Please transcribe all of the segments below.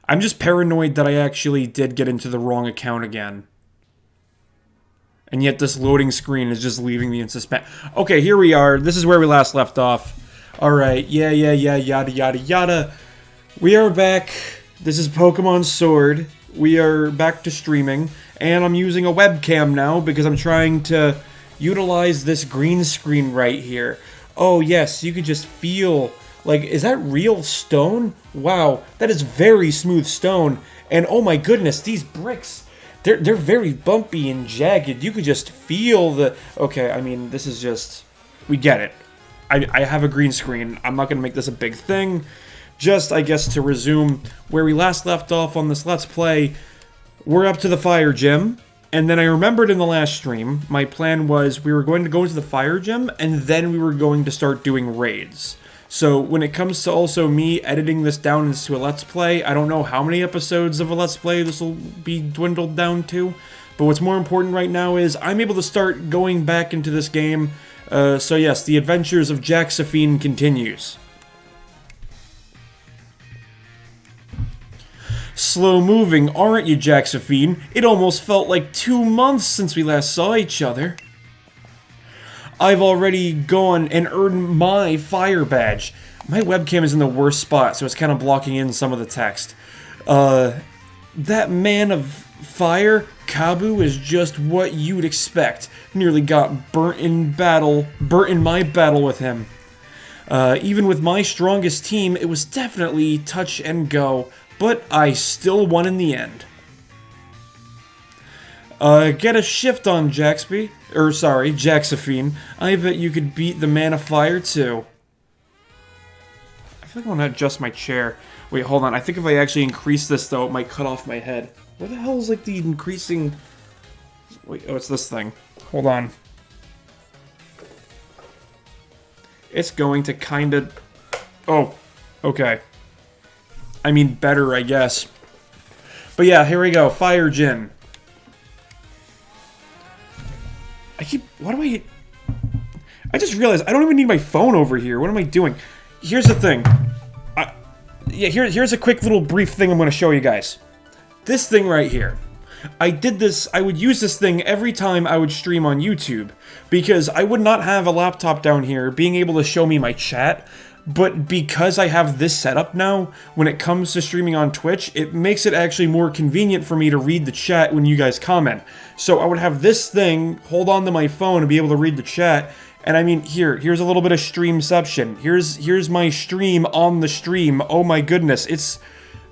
I'm just paranoid that I actually did get into the wrong account again. And yet this loading screen is just leaving me in suspense. Okay, here we are. This is where we last left off. Alright, yeah, yada, yada, yada. We are back. This is Pokemon Sword. We are back to streaming. And I'm using a webcam now because I'm trying to utilize this green screen right here. Oh yes, you could just feel... Like, is that real stone? Wow, that is very smooth stone. And oh my goodness, these bricks... They're very bumpy and jagged. You could just feel the... Okay, I mean, this is just... We get it. I have a green screen. I'm not going to make this a big thing. Just, I guess, to resume where we last left off on this Let's Play, we're up to the fire gym. And then I remembered in the last stream, my plan was we were going to go into the fire gym, and then we were going to start doing raids. So when it comes to also me editing this down into a Let's Play, I don't know how many episodes of a Let's Play this will be dwindled down to. But what's more important right now is I'm able to start going back into this game. So yes, the adventures of Jaxaphine continues. Slow moving, aren't you, Jaxaphine? It almost felt like 2 months since we last saw each other. I've already gone and earned my fire badge. My webcam is in the worst spot, so it's kind of blocking in some of the text. That man of fire, Kabu, is just what you'd expect. Nearly got burnt in my battle with him. Even with my strongest team, it was definitely touch and go, but I still won in the end. Get a shift on Jaxaphine. I bet you could beat the Man of Fire, too. I feel like I want to adjust my chair. Wait, hold on. I think if I actually increase this, though, it might cut off my head. Where the hell is, like, the increasing... Wait, oh, it's this thing. Hold on. It's going to kind of... Oh, okay. I mean, better, I guess. But yeah, here we go. Fire Gym. I just realized I don't even need my phone over here. What am I doing? Here's the thing. Here's a quick little brief thing I'm going to show you guys. This thing right here. I would use this thing every time I would stream on YouTube, because I would not have a laptop down here being able to show me my chat. But because I have this setup now, when it comes to streaming on Twitch, it makes it actually more convenient for me to read the chat when you guys comment. So I would have this thing hold on to my phone and be able to read the chat. And I mean, here's a little bit of streamception. Here's my stream on the stream. Oh my goodness, it's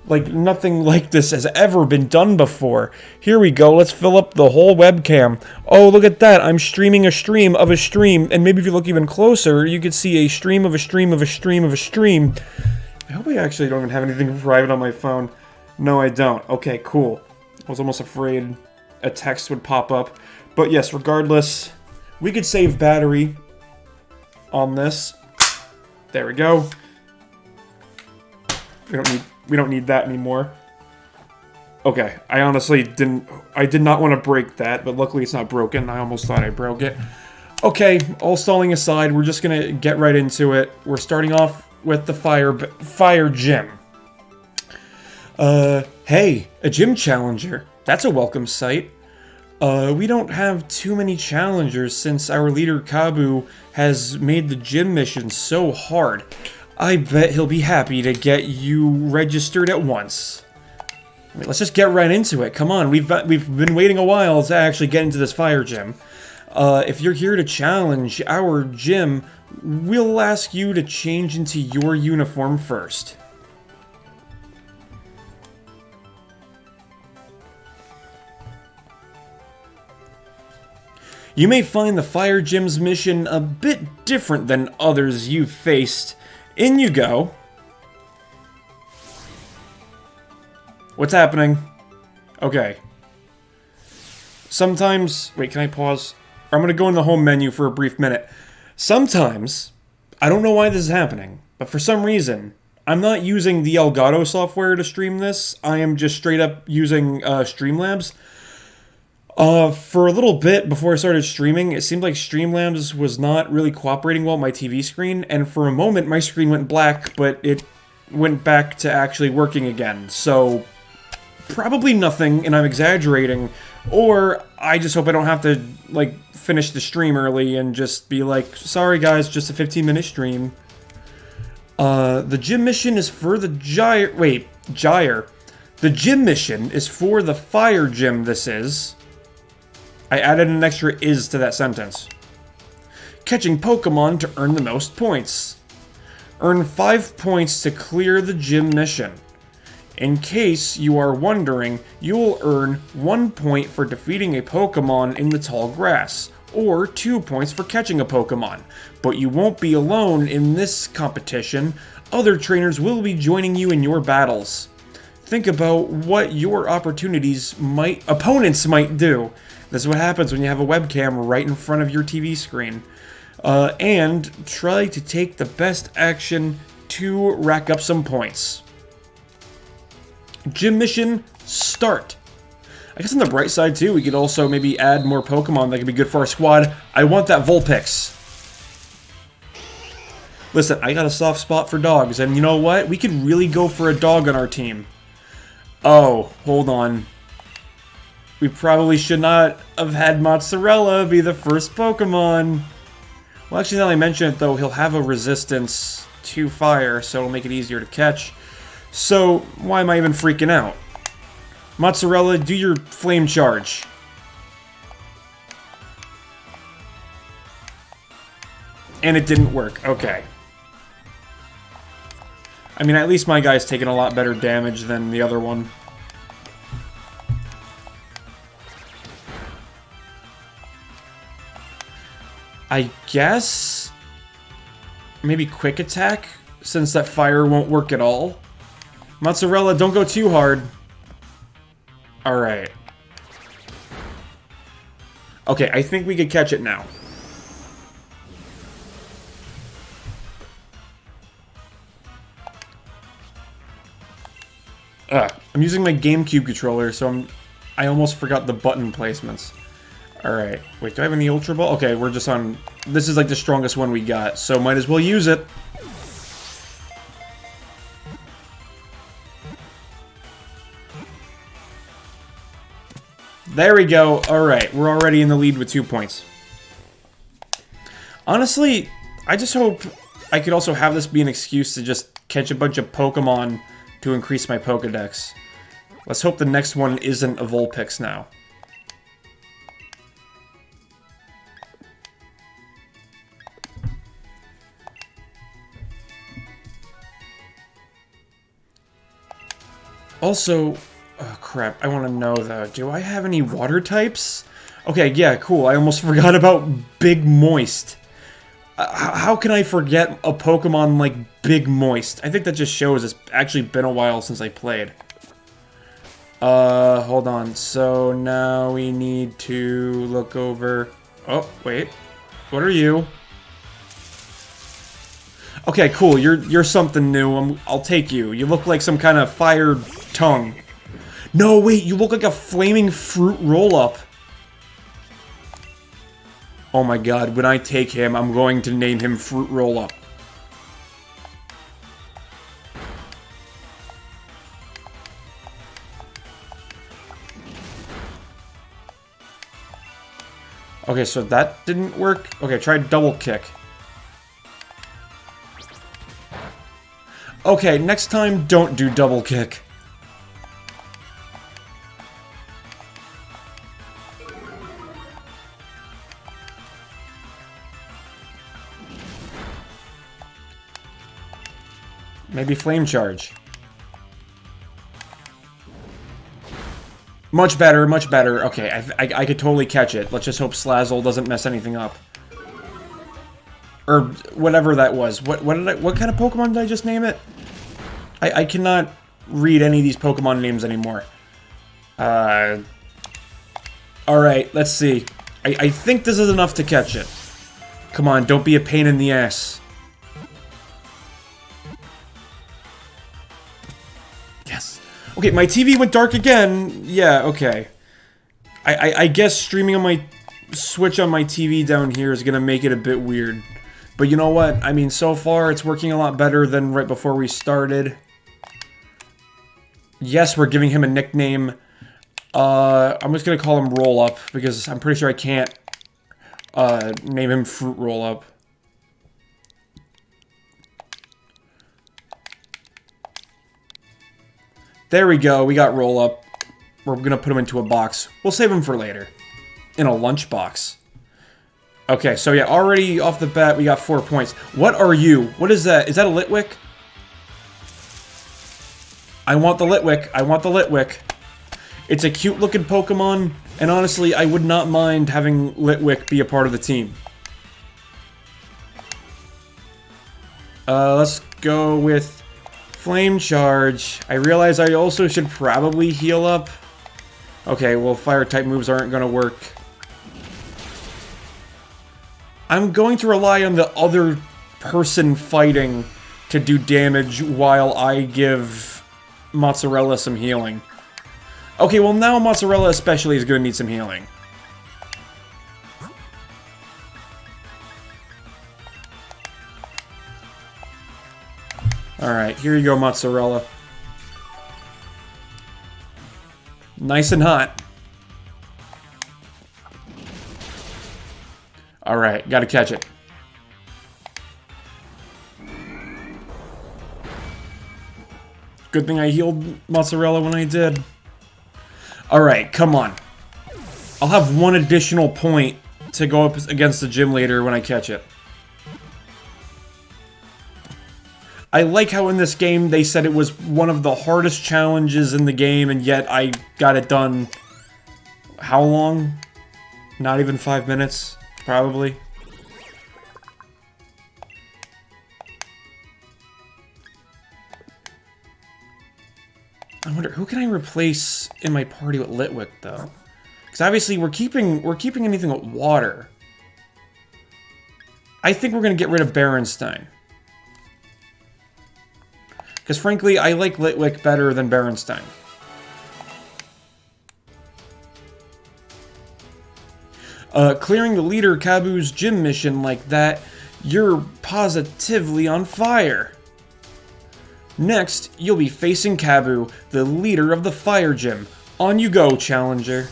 like nothing like this has ever been done before. Here we go, let's fill up the whole webcam. Oh, look at that, I'm streaming a stream of a stream, and maybe if you look even closer, you could see a stream of a stream of a stream of a stream. I hope I actually don't even have anything private on my phone. No, I don't. Okay, cool. I was almost afraid a text would pop up. But yes, regardless, we could save battery on this. There we go. We don't need that anymore. Okay, I honestly did not want to break that, but luckily it's not broken. I almost thought I broke it. Okay, all stalling aside, we're just gonna get right into it. We're starting off with the fire gym. Hey, a gym challenger. That's a welcome sight. We don't have too many challengers since our leader Kabu has made the gym mission so hard. I bet he'll be happy to get you registered at once. I mean, let's just get right into it. Come on, we've been waiting a while to actually get into this fire gym. If you're here to challenge our gym, we'll ask you to change into your uniform first. You may find the fire gym's mission a bit different than others you've faced. In you go. What's happening? Okay. Sometimes... Wait, can I pause? I'm gonna go in the home menu for a brief minute. Sometimes, I don't know why this is happening, but for some reason, I'm not using the Elgato software to stream this. I am just straight up using Streamlabs. For a little bit before I started streaming, it seemed like Streamlabs was not really cooperating well with my TV screen, and for a moment my screen went black, but it went back to actually working again. So, probably nothing, and I'm exaggerating. Or, I just hope I don't have to, like, finish the stream early and just be like, sorry guys, just a 15-minute stream. The gym mission is for the Gyre. Wait, Gyre. The gym mission is for the fire gym, this is. I added an extra is to that sentence. Catching Pokemon to earn the most points. Earn 5 points to clear the gym mission. In case you are wondering, you will earn 1 point for defeating a Pokemon in the tall grass, or 2 points for catching a Pokemon. But you won't be alone in this competition. Other trainers will be joining you in your battles. Think about what your opponents might do. This is what happens when you have a webcam right in front of your TV screen. And try to take the best action to rack up some points. Gym mission, start. I guess on the bright side too, we could also maybe add more Pokemon that could be good for our squad. I want that Vulpix. Listen, I got a soft spot for dogs, and you know what? We could really go for a dog on our team. Oh, hold on. We probably should not have had Mozzarella be the first Pokemon. Well, actually, now that I mention it, though, he'll have a resistance to fire, so it'll make it easier to catch. So, why am I even freaking out? Mozzarella, do your flame charge. And it didn't work. Okay. I mean, at least my guy's taking a lot better damage than the other one. I guess maybe quick attack, since that fire won't work at all. Mozzarella, don't go too hard. Alright. Okay, I think we could catch it now. I'm using my GameCube controller, so I almost forgot the button placements. Alright, wait, do I have any Ultra Ball? Okay, we're just on... This is like the strongest one we got, so might as well use it. There we go. Alright, we're already in the lead with 2 points. Honestly, I just hope I could also have this be an excuse to just catch a bunch of Pokemon to increase my Pokedex. Let's hope the next one isn't a Vulpix now. Also, oh crap, I want to know though, do I have any water types? Okay, yeah, cool, I almost forgot about Big Moist. How can I forget a Pokemon like Big Moist? I think that just shows it's actually been a while since I played. Hold on, so now we need to look over... Oh, wait, what are you? Okay, cool, you're something new, I'll take you. You look like some kind of fire tongue. No, wait, you look like a flaming fruit roll-up. Oh my god, when I take him, I'm going to name him Fruit Roll-Up. Okay, so that didn't work. Okay, try double kick. Okay, next time, don't do double kick. Maybe flame charge. Much better, much better. Okay, I could totally catch it. Let's just hope Slazzle doesn't mess anything up. Or whatever that was. What kind of Pokemon did I just name it? I cannot read any of these Pokemon names anymore. Alright, let's see. I think this is enough to catch it. Come on, don't be a pain in the ass. Yes. Okay, my TV went dark again. Yeah, okay. I guess streaming on my Switch on my TV down here is gonna make it a bit weird. But you know what? I mean, so far it's working a lot better than right before we started. Yes, we're giving him a nickname. I'm just gonna call him Roll Up because I'm pretty sure I can't name him Fruit Roll Up. There we go, we got Roll Up. We're gonna put him into a box. We'll save him for later. In a lunch box. Okay, so yeah, already off the bat, we got 4 points. What are you? What is that? Is that a Litwick? I want the Litwick. I want the Litwick. It's a cute-looking Pokemon, and honestly, I would not mind having Litwick be a part of the team. Let's go with Flame Charge. I realize I also should probably heal up. Okay, well, Fire-type moves aren't going to work. I'm going to rely on the other person fighting to do damage while I give Mozzarella some healing. Okay, well now Mozzarella especially is going to need some healing. Alright, here you go, Mozzarella. Nice and hot. Alright, gotta catch it. Good thing I healed Mozzarella when I did. Alright, come on. I'll have one additional point to go up against the gym leader when I catch it. I like how in this game they said it was one of the hardest challenges in the game, and yet I got it done... How long? Not even 5 minutes, probably. I wonder, who can I replace in my party with Litwick, though? Because obviously we're keeping anything with water. I think we're going to get rid of Berenstain. Because frankly, I like Litwick better than Berenstain. Clearing the leader Kabu's gym mission like that, you're positively on fire. Next, you'll be facing Kabu, the leader of the fire gym. On you go, challenger.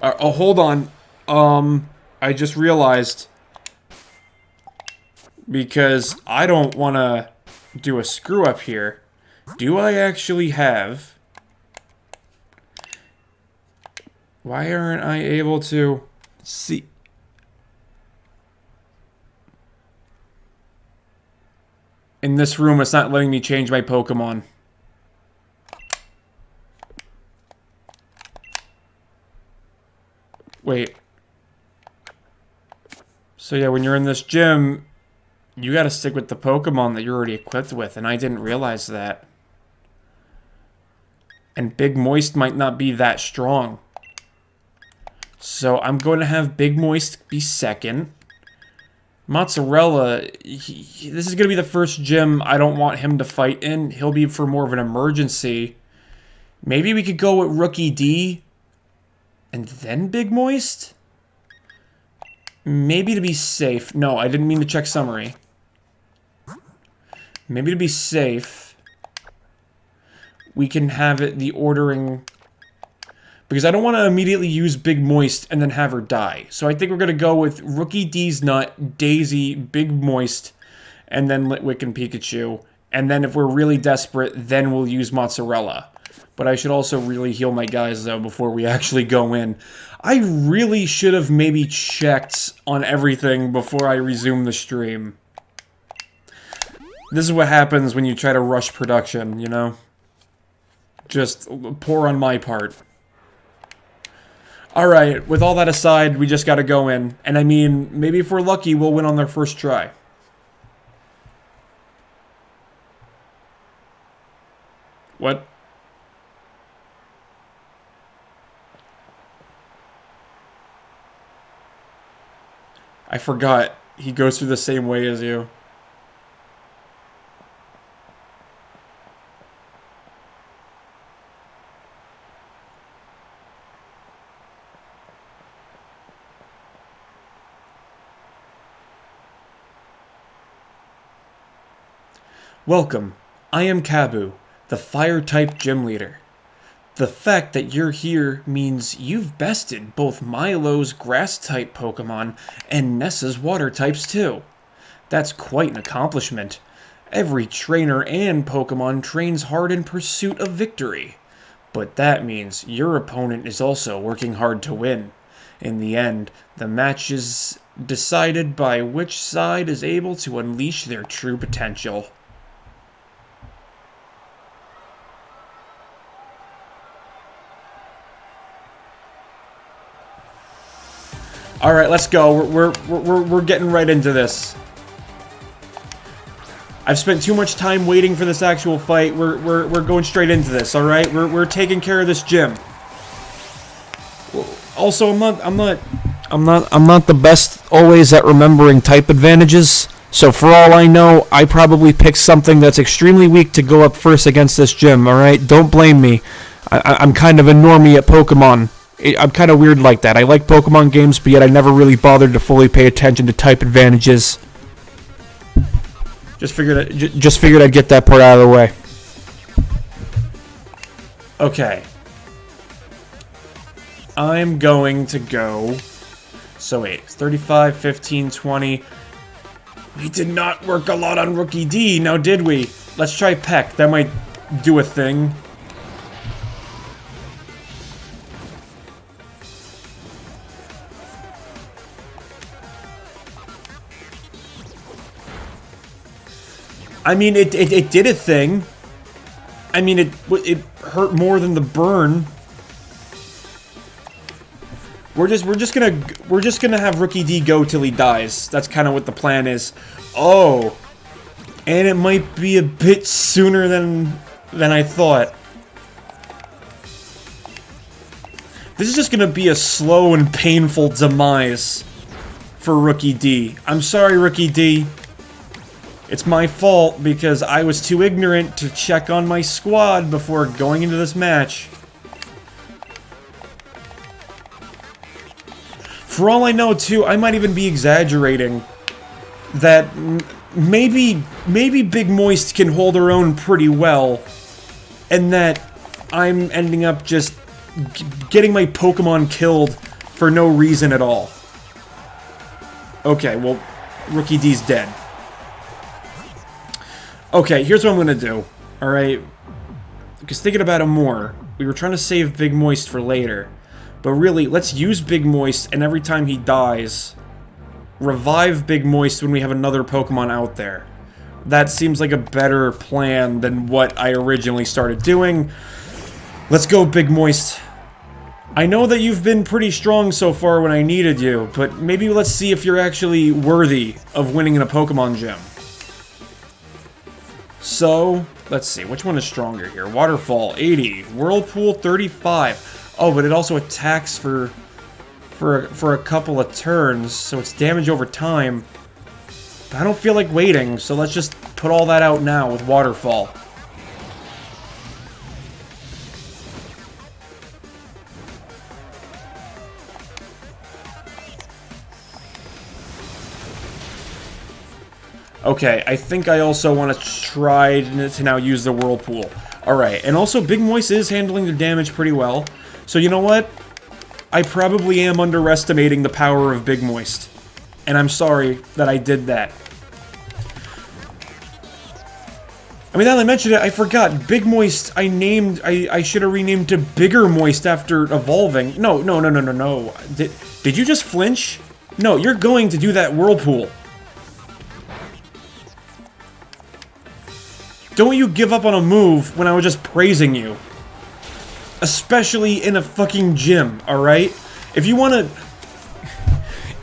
Oh, hold on. I just realized... Because I don't want to do a screw-up here. Do I actually have... Why aren't I able to see... In this room, it's not letting me change my Pokemon. Wait. So yeah, when you're in this gym... You gotta stick with the Pokemon that you're already equipped with, and I didn't realize that. And Big Moist might not be that strong. So I'm going to have Big Moist be second. Mozzarella, this is going to be the first gym I don't want him to fight in. He'll be for more of an emergency. Maybe we could go with Rookie D and then Big Moist? Maybe to be safe. No, I didn't mean to check summary. Maybe to be safe, we can have it the ordering... Because I don't want to immediately use Big Moist and then have her die. So I think we're going to go with Rookie D's Nut, Daisy, Big Moist, and then Litwick and Pikachu. And then if we're really desperate, then we'll use Mozzarella. But I should also really heal my guys, though, before we actually go in. I really should have maybe checked on everything before I resume the stream. This is what happens when you try to rush production, you know? Just poor on my part. Alright, with all that aside, we just gotta go in. And I mean, maybe if we're lucky, we'll win on their first try. What? I forgot. He goes through the same way as you. Welcome. I am Kabu, the Fire-type gym leader. The fact that you're here means you've bested both Milo's Grass-type Pokemon and Nessa's Water types too. That's quite an accomplishment. Every trainer and Pokemon trains hard in pursuit of victory. But that means your opponent is also working hard to win. In the end, the match is decided by which side is able to unleash their true potential. All right, let's go. We're getting right into this. I've spent too much time waiting for this actual fight. We're going straight into this. All right, we're taking care of this gym. Also, I'm not the best always at remembering type advantages. So for all I know, I probably picked something that's extremely weak to go up first against this gym. All right, don't blame me. I'm kind of a normie at Pokemon. I'm kind of weird like that. I like Pokemon games, but yet I never really bothered to fully pay attention to type advantages. Just figured I'd get that part out of the way. Okay. I'm going to go... So wait, 35, 15, 20... We did not work a lot on Rookie D, now did we? Let's try Peck, that might do a thing. I mean, it did a thing. I mean, it hurt more than the burn. We're just gonna have Rookie D go till he dies. That's kind of what the plan is. Oh, and it might be a bit sooner than I thought. This is just gonna be a slow and painful demise for Rookie D. I'm sorry, Rookie D. It's my fault because I was too ignorant to check on my squad before going into this match. For all I know, too, I might even be exaggerating that maybe Big Moist can hold her own pretty well, and that I'm ending up just getting my Pokemon killed for no reason at all. Okay, well, Rookie D's dead. Okay, here's what I'm gonna do, alright? Because thinking about it more, we were trying to save Big Moist for later. But really, let's use Big Moist, and every time he dies, revive Big Moist when we have another Pokemon out there. That seems like a better plan than what I originally started doing. Let's go, Big Moist. I know that you've been pretty strong so far when I needed you, but maybe let's see if you're actually worthy of winning in a Pokemon gym. So, let's see, which one is stronger here? Waterfall, 80. Whirlpool, 35. Oh, but it also attacks for a couple of turns, so it's damage over time. But I don't feel like waiting, so let's just put all that out now with Waterfall. Okay, I think I also want to try to now use the Whirlpool. Alright, and also Big Moist is handling the damage pretty well. So you know what? I probably am underestimating the power of Big Moist. And I'm sorry that I did that. I mean, now that I mentioned it, I forgot. Big Moist, I should have renamed to Bigger Moist after evolving. No. Did you just flinch? No, you're going to do that Whirlpool. Don't you give up on a move when I was just praising you. Especially in a fucking gym, alright? If you wanna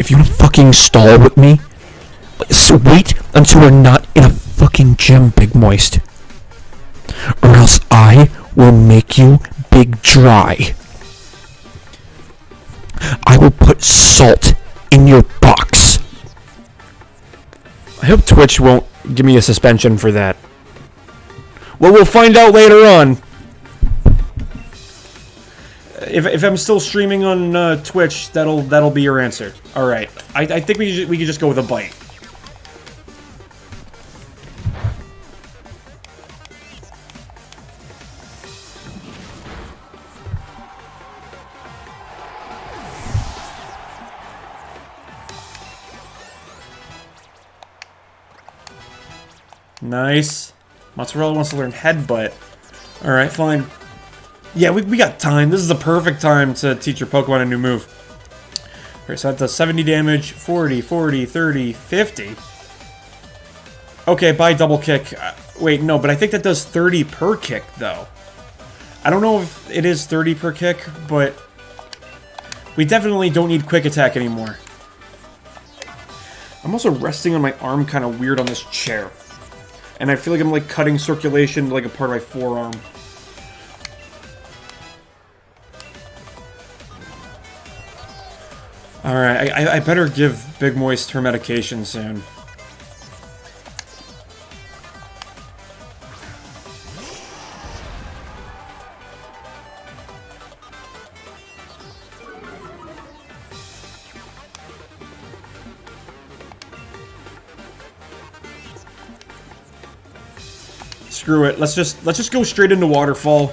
fucking stall with me, so wait until we're not in a fucking gym, Big Moist. Or else I will make you Big Dry. I will put salt in your box. I hope Twitch won't give me a suspension for that. Well, we'll find out later on. If I'm still streaming on Twitch, that'll be your answer. All right. I think we could just go with a bite. Nice. Mozzarella wants to learn Headbutt. Alright, fine. Yeah, we got time. This is the perfect time to teach your Pokemon a new move. Alright, so that does 70 damage, 40, 40, 30, 50. Okay, bye double kick. Wait, no, but I think that does 30 per kick, though. I don't know if it is 30 per kick, but we definitely don't need quick attack anymore. I'm also resting on my arm kind of weird on this chair. And I feel like I'm like cutting circulation to like a part of my forearm. Alright, I better give Big Moist her medication soon. Screw it. Let's just go straight into Waterfall.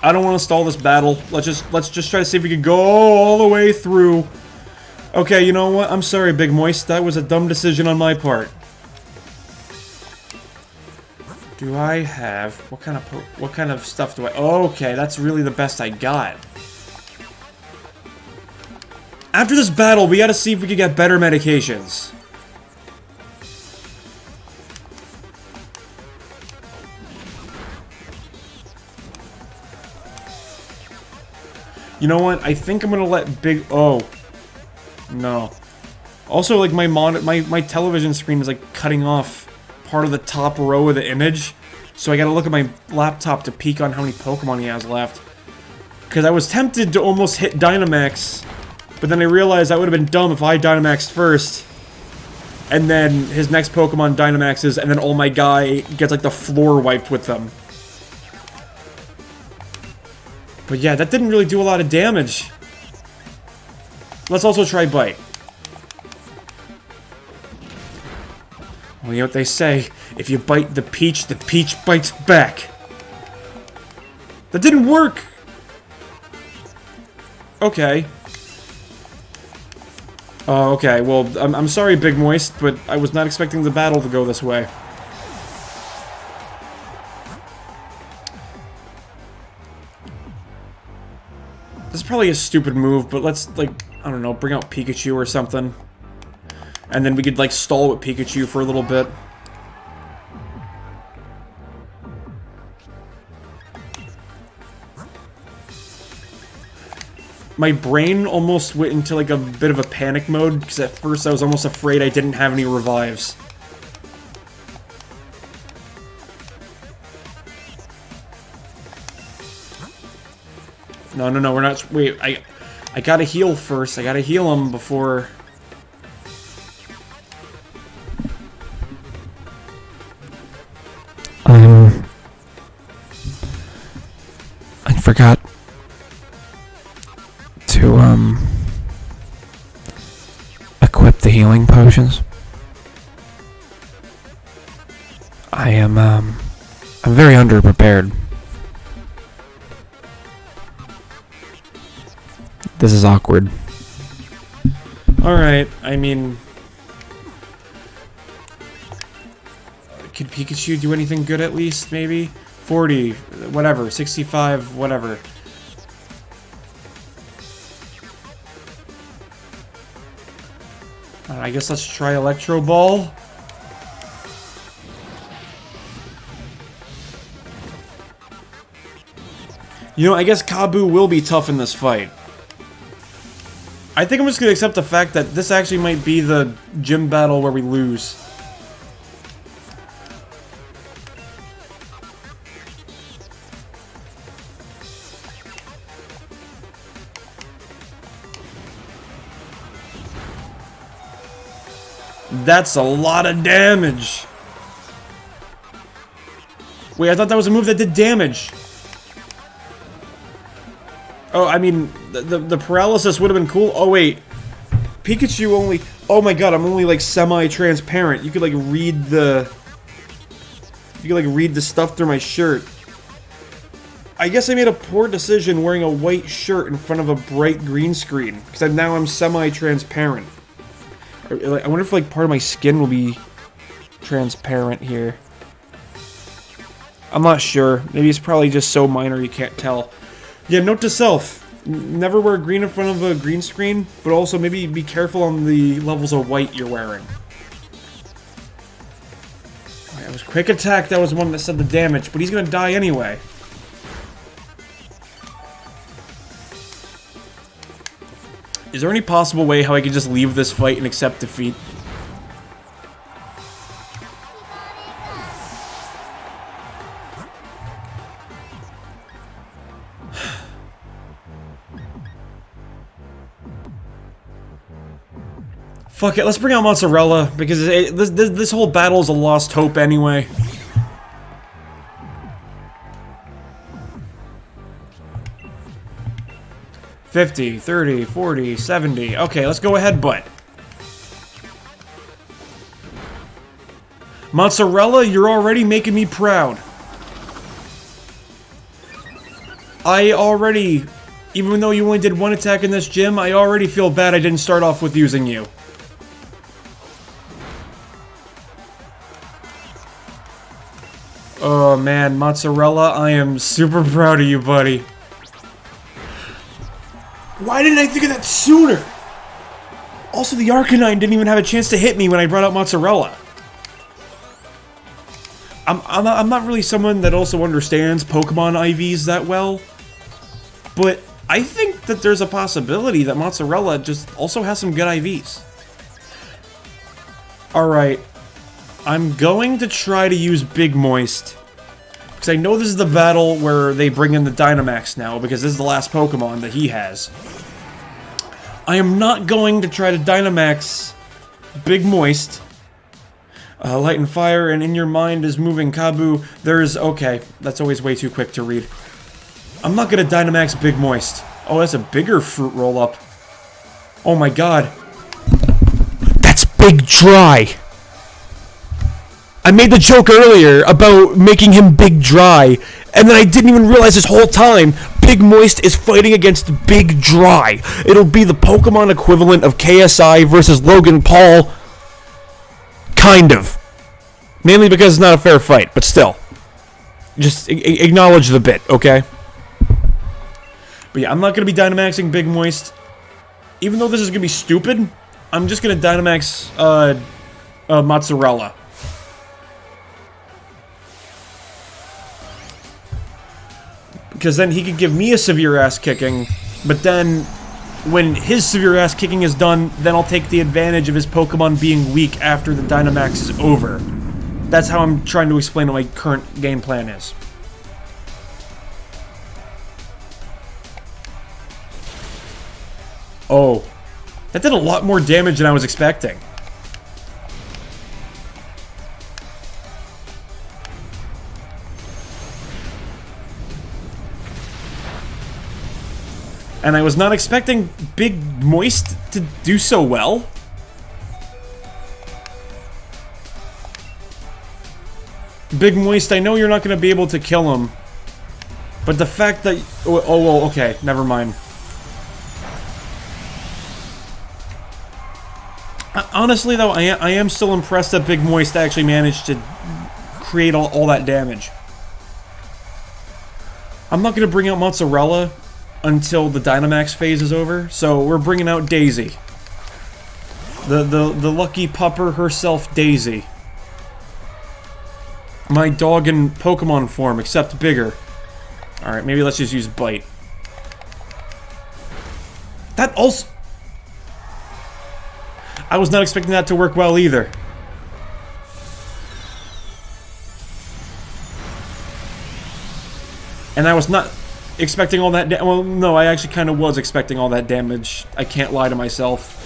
I don't want to stall this battle. Let's just try to see if we can go all the way through. Okay, you know what? I'm sorry, Big Moist. That was a dumb decision on my part. Do I have what kind of stuff do I? Okay, that's really the best I got. After this battle, we gotta see if we can get better medications. You know what? I think I'm gonna let Big... Oh. No. Also, like, my television screen is, like, cutting off part of the top row of the image. So I gotta look at my laptop to peek on how many Pokemon he has left. Because I was tempted to almost hit Dynamax. But then I realized that would have been dumb if I Dynamaxed first. And then his next Pokemon Dynamaxes, and then oh my guy gets, like, the floor wiped with them. But yeah, that didn't really do a lot of damage. Let's also try Bite. Well, you know what they say. If you bite the peach bites back. That didn't work! Okay. Oh, okay. Well, I'm sorry, Big Moist, but I was not expecting the battle to go this way. This is probably a stupid move, but let's, like, I don't know, bring out Pikachu or something. And then we could, like, stall with Pikachu for a little bit. My brain almost went into, like, a bit of a panic mode, because at first I was almost afraid I didn't have any revives. No, no, no, we're not... Wait, I gotta heal first. I gotta heal him before... I forgot to, equip the healing potions. I'm very underprepared. This is awkward. Alright, I mean... Could Pikachu do anything good at least, maybe? 40, whatever, 65, whatever. I guess let's try Electro Ball. You know, I guess Kabu will be tough in this fight. I think I'm just gonna accept the fact that this actually might be the gym battle where we lose. That's a lot of damage. Wait, I thought that was a move that did damage. Oh, I mean, the paralysis would have been cool. Oh, wait. Pikachu only... Oh my god, I'm only, like, semi-transparent. You could, like, read the... You could, like, read the stuff through my shirt. I guess I made a poor decision wearing a white shirt in front of a bright green screen. Because now I'm semi-transparent. I wonder if, like, part of my skin will be transparent here. I'm not sure. Maybe it's probably just so minor you can't tell. Yeah, note to self. Never wear green in front of a green screen, but also maybe be careful on the levels of white you're wearing. It was quick attack, that was one that said the damage, but he's gonna die anyway. Is there any possible way how I could just leave this fight and accept defeat? Fuck it, let's bring out Mozzarella, because this whole battle is a lost hope anyway. $50, $30, $40, $70. Okay, let's go ahead, butt. Mozzarella, you're already making me proud. Even though you only did one attack in this gym, I already feel bad I didn't start off with using you. Oh man, Mozzarella, I am super proud of you, buddy. Why didn't I think of that sooner? Also, the Arcanine didn't even have a chance to hit me when I brought out Mozzarella. I'm not really someone that also understands Pokemon IVs that well, but I think that there's a possibility that Mozzarella just also has some good IVs. Alright. I'm going to try to use Big Moist. Because I know this is the battle where they bring in the Dynamax now, because this is the last Pokemon that he has. I am not going to try to Dynamax Big Moist. Light and Fire, and In Your Mind is moving Kabu. Okay, that's always way too quick to read. I'm not going to Dynamax Big Moist. Oh, that's a bigger fruit roll-up. Oh my god. That's Big Dry. I made the joke earlier about making him Big Dry, and then I didn't even realize this whole time Big Moist is fighting against Big Dry. It'll be the Pokemon equivalent of KSI versus Logan Paul. Kind of. Mainly because it's not a fair fight, but still. Just acknowledge the bit, okay? But yeah, I'm not going to be Dynamaxing Big Moist. Even though this is going to be stupid, I'm just going to Dynamax Mozzarella. Because then he could give me a severe ass kicking, but then when his severe ass kicking is done, then I'll take the advantage of his Pokemon being weak after the Dynamax is over. That's how I'm trying to explain what my current game plan is. Oh, that did a lot more damage than I was expecting. And I was not expecting Big Moist to do so well. Big Moist, I know you're not going to be able to kill him. But the fact that... Oh, well, okay, never mind. Honestly, though, I am still impressed that Big Moist actually managed to create all that damage. I'm not going to bring out Mozzarella until the Dynamax phase is over, so we're bringing out Daisy. The lucky pupper herself, Daisy. My dog in Pokemon form, except bigger. Alright, maybe let's just use Bite. That also... I was not expecting that to work well either. And I was not expecting all that well, no, I actually kind of was expecting all that damage. I can't lie to myself.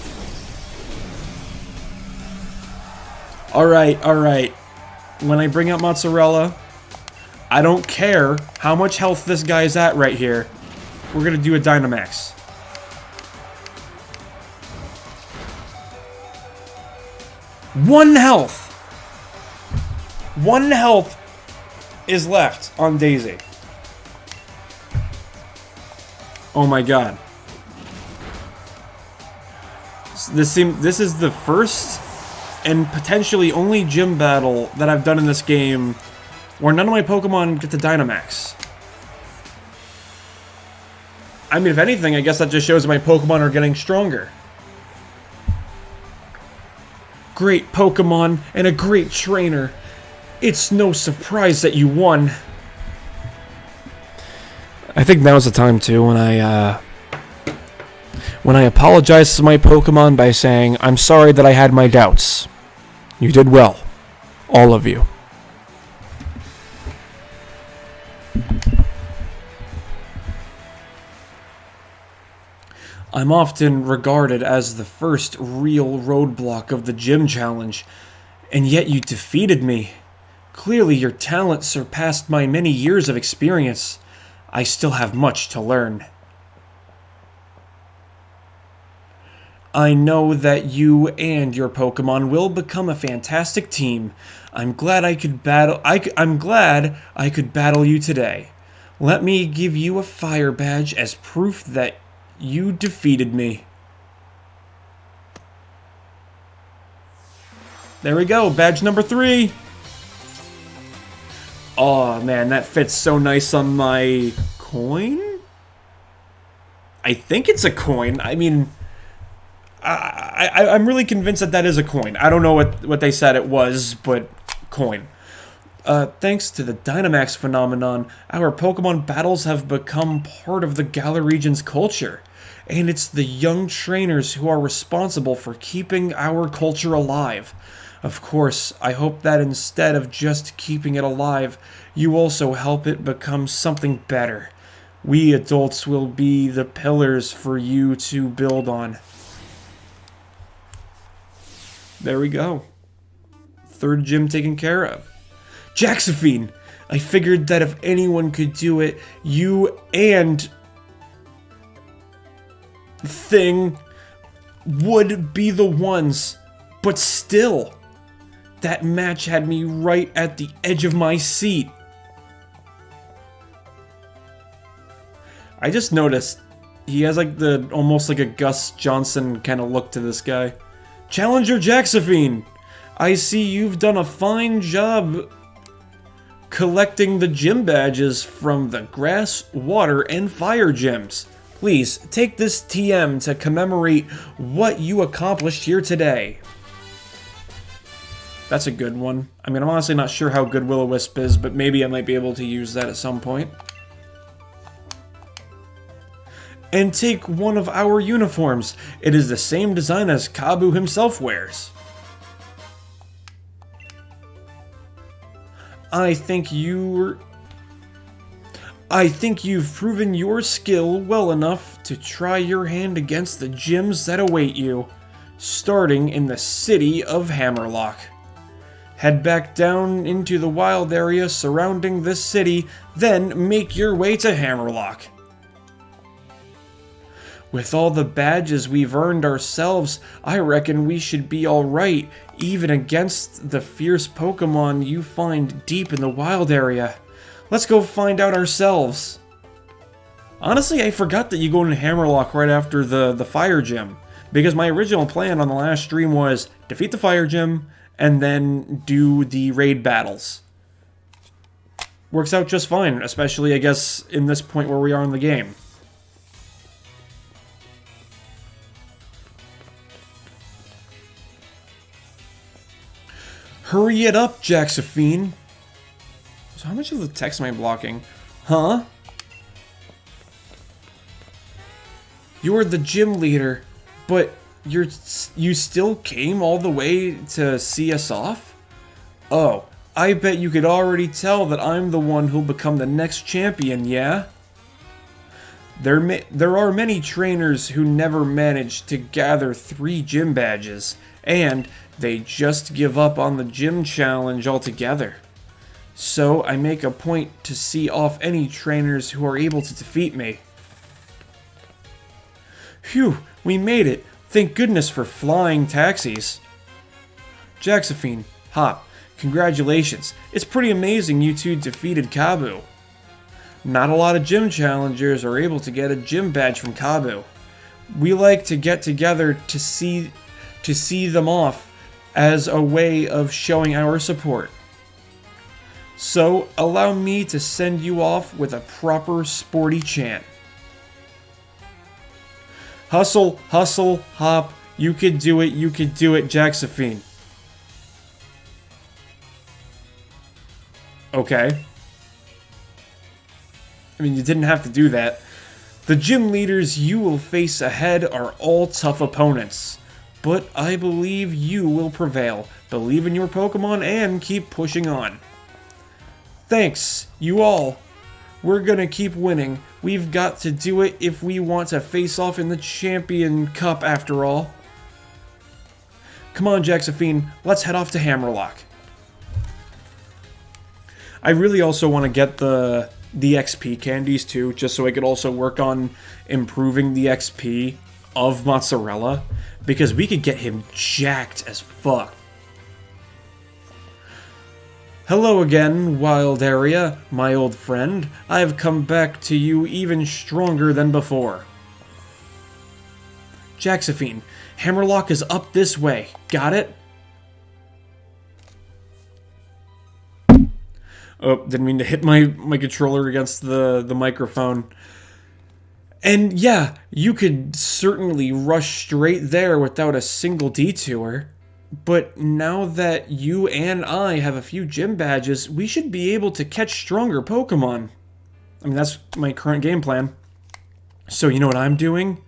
Alright, alright. When I bring out Mozzarella, I don't care how much health this guy is at right here. We're gonna do a Dynamax. One health! One health is left on Daisy. Oh my god. This is the first and potentially only gym battle that I've done in this game where none of my Pokemon get the Dynamax. I mean, if anything, I guess that just shows that my Pokemon are getting stronger. Great Pokemon and a great trainer. It's no surprise that you won. I think now's the time too when I apologize to my Pokemon by saying, I'm sorry that I had my doubts. You did well. All of you. I'm often regarded as the first real roadblock of the gym challenge, and yet you defeated me. Clearly your talent surpassed my many years of experience. I still have much to learn. I know that you and your Pokemon will become a fantastic team. I'm glad I could battle you today. Let me give you a fire badge as proof that you defeated me. There we go, badge number 3. Oh man, that fits so nice on my coin? I think it's a coin. I mean, I'm really convinced that that is a coin. I don't know what they said it was, but coin. Thanks to the Dynamax phenomenon, our Pokemon battles have become part of the Galar region's culture. And it's the young trainers who are responsible for keeping our culture alive. Of course, I hope that instead of just keeping it alive, you also help it become something better. We adults will be the pillars for you to build on. There we go. Third gym taken care of. Jaxophine! I figured that if anyone could do it, you and Thing would be the ones. But still, that match had me right at the edge of my seat. I just noticed he has like almost like a Gus Johnson kind of look to this guy. Challenger Jaxophine! I see you've done a fine job collecting the gym badges from the grass, water, and fire gyms. Please, take this TM to commemorate what you accomplished here today. That's a good one. I mean, I'm honestly not sure how good Will-O-Wisp is, but maybe I might be able to use that at some point. And take one of our uniforms. It is the same design as Kabu himself wears. I think you've proven your skill well enough to try your hand against the gyms that await you, starting in the city of Hammerlock. Head back down into the wild area surrounding this city, then make your way to Hammerlock. With all the badges we've earned ourselves, I reckon we should be alright, even against the fierce Pokemon you find deep in the wild area. Let's go find out ourselves. Honestly, I forgot that you go into Hammerlock right after the fire gym, because my original plan on the last stream was defeat the fire gym and then do the raid battles. Works out just fine, especially I guess in this point where we are in the game. Hurry it up, Jaxophine. So how much of the text am I blocking? Huh? You're the gym leader, but you still came all the way to see us off? Oh, I bet you could already tell that I'm the one who'll become the next champion, yeah? There are many trainers who never manage to gather 3 gym badges, and they just give up on the gym challenge altogether. So I make a point to see off any trainers who are able to defeat me. Phew, we made it. Thank goodness for flying taxis. Jaxophine, Hop, congratulations. It's pretty amazing you two defeated Kabu. Not a lot of gym challengers are able to get a gym badge from Kabu. We like to get together to see them off as a way of showing our support. So, allow me to send you off with a proper sporty chant. Hustle, hustle, hop. You could do it, Jaxophine. Okay. I mean, you didn't have to do that. The gym leaders you will face ahead are all tough opponents. But I believe you will prevail. Believe in your Pokemon and keep pushing on. Thanks, you all. We're gonna keep winning. We've got to do it if we want to face off in the Champion Cup after all. Come on, Jaxophine, let's head off to Hammerlock. I really also want to get the XP candies too, just so I could also work on improving the XP of Mozzarella, because we could get him jacked as fuck. Hello again, Wild Area, my old friend. I have come back to you even stronger than before. Jaxophine, Hammerlock is up this way. Got it? Oh, didn't mean to hit my controller against the microphone. And yeah, you could certainly rush straight there without a single detour. But now that you and I have a few gym badges, we should be able to catch stronger Pokemon. I mean, that's my current game plan. So you know what I'm doing?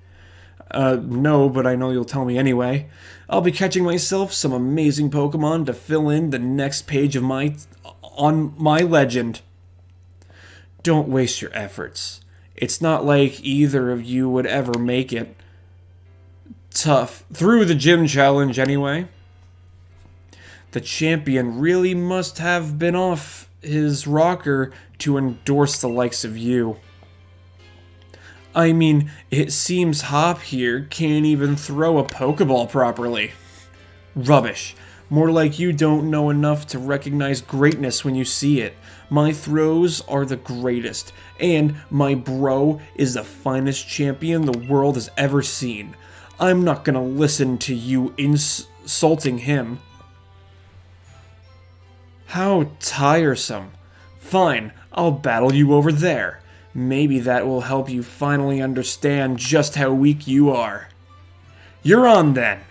No, but I know you'll tell me anyway. I'll be catching myself some amazing Pokemon to fill in the next page of my legend. Don't waste your efforts. It's not like either of you would ever make it tough through the gym challenge anyway. The champion really must have been off his rocker to endorse the likes of you. I mean, it seems Hop here can't even throw a Pokeball properly. Rubbish. More like you don't know enough to recognize greatness when you see it. My throws are the greatest, and my bro is the finest champion the world has ever seen. I'm not gonna listen to you insulting him. How tiresome. Fine, I'll battle you over there. Maybe that will help you finally understand just how weak you are. You're on then.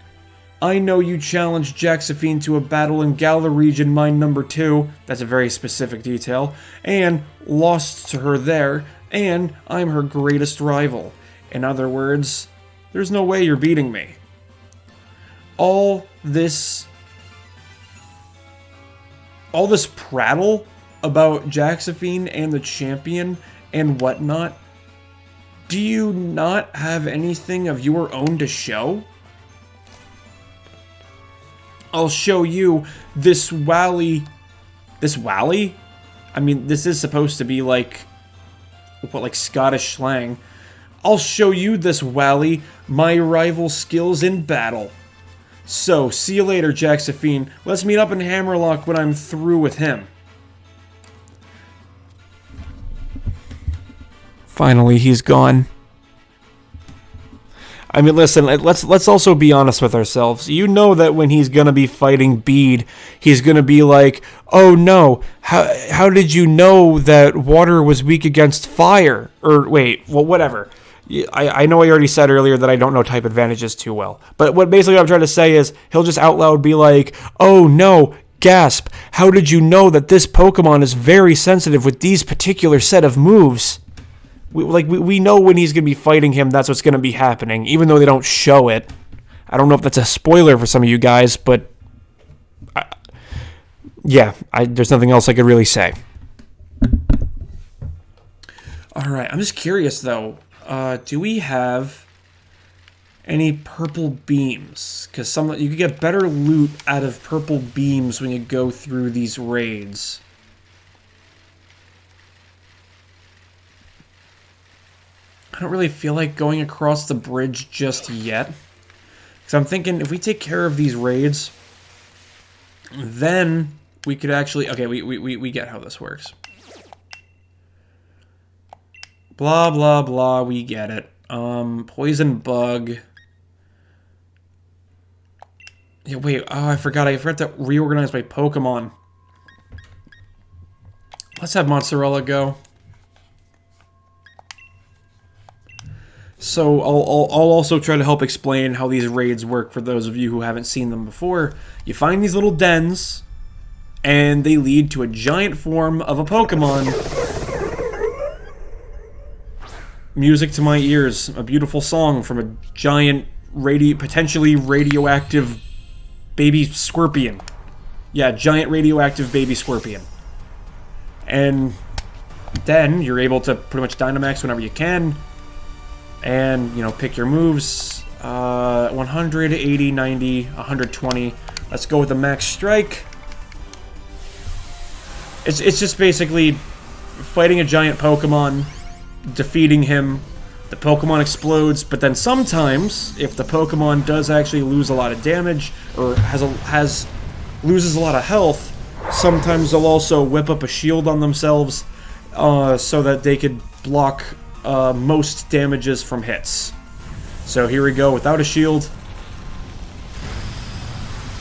I know you challenged Jaxophine to a battle in Galar region mine number 2, that's a very specific detail, and lost to her there, and I'm her greatest rival. In other words, there's no way you're beating me. All this prattle about Jaxophine and the champion and whatnot, do you not have anything of your own to show? I'll show you this Wally. This Wally? I mean, this is supposed to be like Scottish slang. I'll show you this Wally, my rival skills in battle. So, see you later, Jaxophine. Let's meet up in Hammerlock when I'm through with him. Finally, he's gone. I mean, listen, let's also be honest with ourselves. You know that when he's gonna be fighting Bede, he's gonna be like, "Oh no, how did you know that water was weak against fire?" Or wait, well, whatever. I know I already said earlier that I don't know type advantages too well, but what I'm trying to say is he'll just out loud be like, "Oh no, gasp! How did you know that this Pokemon is very sensitive with these particular set of moves?" We know when he's going to be fighting him, that's what's going to be happening, even though they don't show it. I don't know if that's a spoiler for some of you guys, but there's nothing else I could really say. Alright, I'm just curious though, do we have any purple beams? Because you could get better loot out of purple beams when you go through these raids. I don't really feel like going across the bridge just yet. Because I'm thinking if we take care of these raids, then we could actually... Okay, we get how this works. Blah, blah, blah, we get it. Poison bug. Yeah, wait, oh, I forgot to reorganize my Pokemon. Let's have Mozzarella go. So I'll also try to help explain how these raids work for those of you who haven't seen them before. You find these little dens, and they lead to a giant form of a Pokemon. Music to my ears, a beautiful song from a giant, potentially radioactive baby Scorpion. Yeah, giant radioactive baby Scorpion. And then you're able to pretty much Dynamax whenever you can. And, you know, pick your moves. 100, 80, 90, 120. Let's go with the Max Strike. It's just basically fighting a giant Pokemon, defeating him. The Pokemon explodes, but then sometimes, if the Pokemon does actually lose a lot of damage, or loses a lot of health, sometimes they'll also whip up a shield on themselves, so that they could block most damages from hits. So here we go without a shield.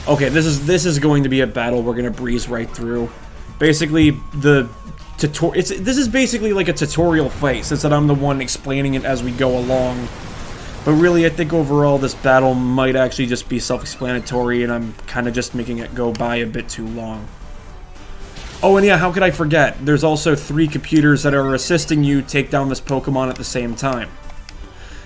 Okay, this is going to be a battle we're gonna breeze right through. Basically, this is basically like a tutorial fight, since that I'm the one explaining it as we go along. But really, I think overall this battle might actually just be self-explanatory, and I'm kind of just making it go by a bit too long. Oh, and yeah, how could I forget? There's also 3 computers that are assisting you take down this Pokemon at the same time.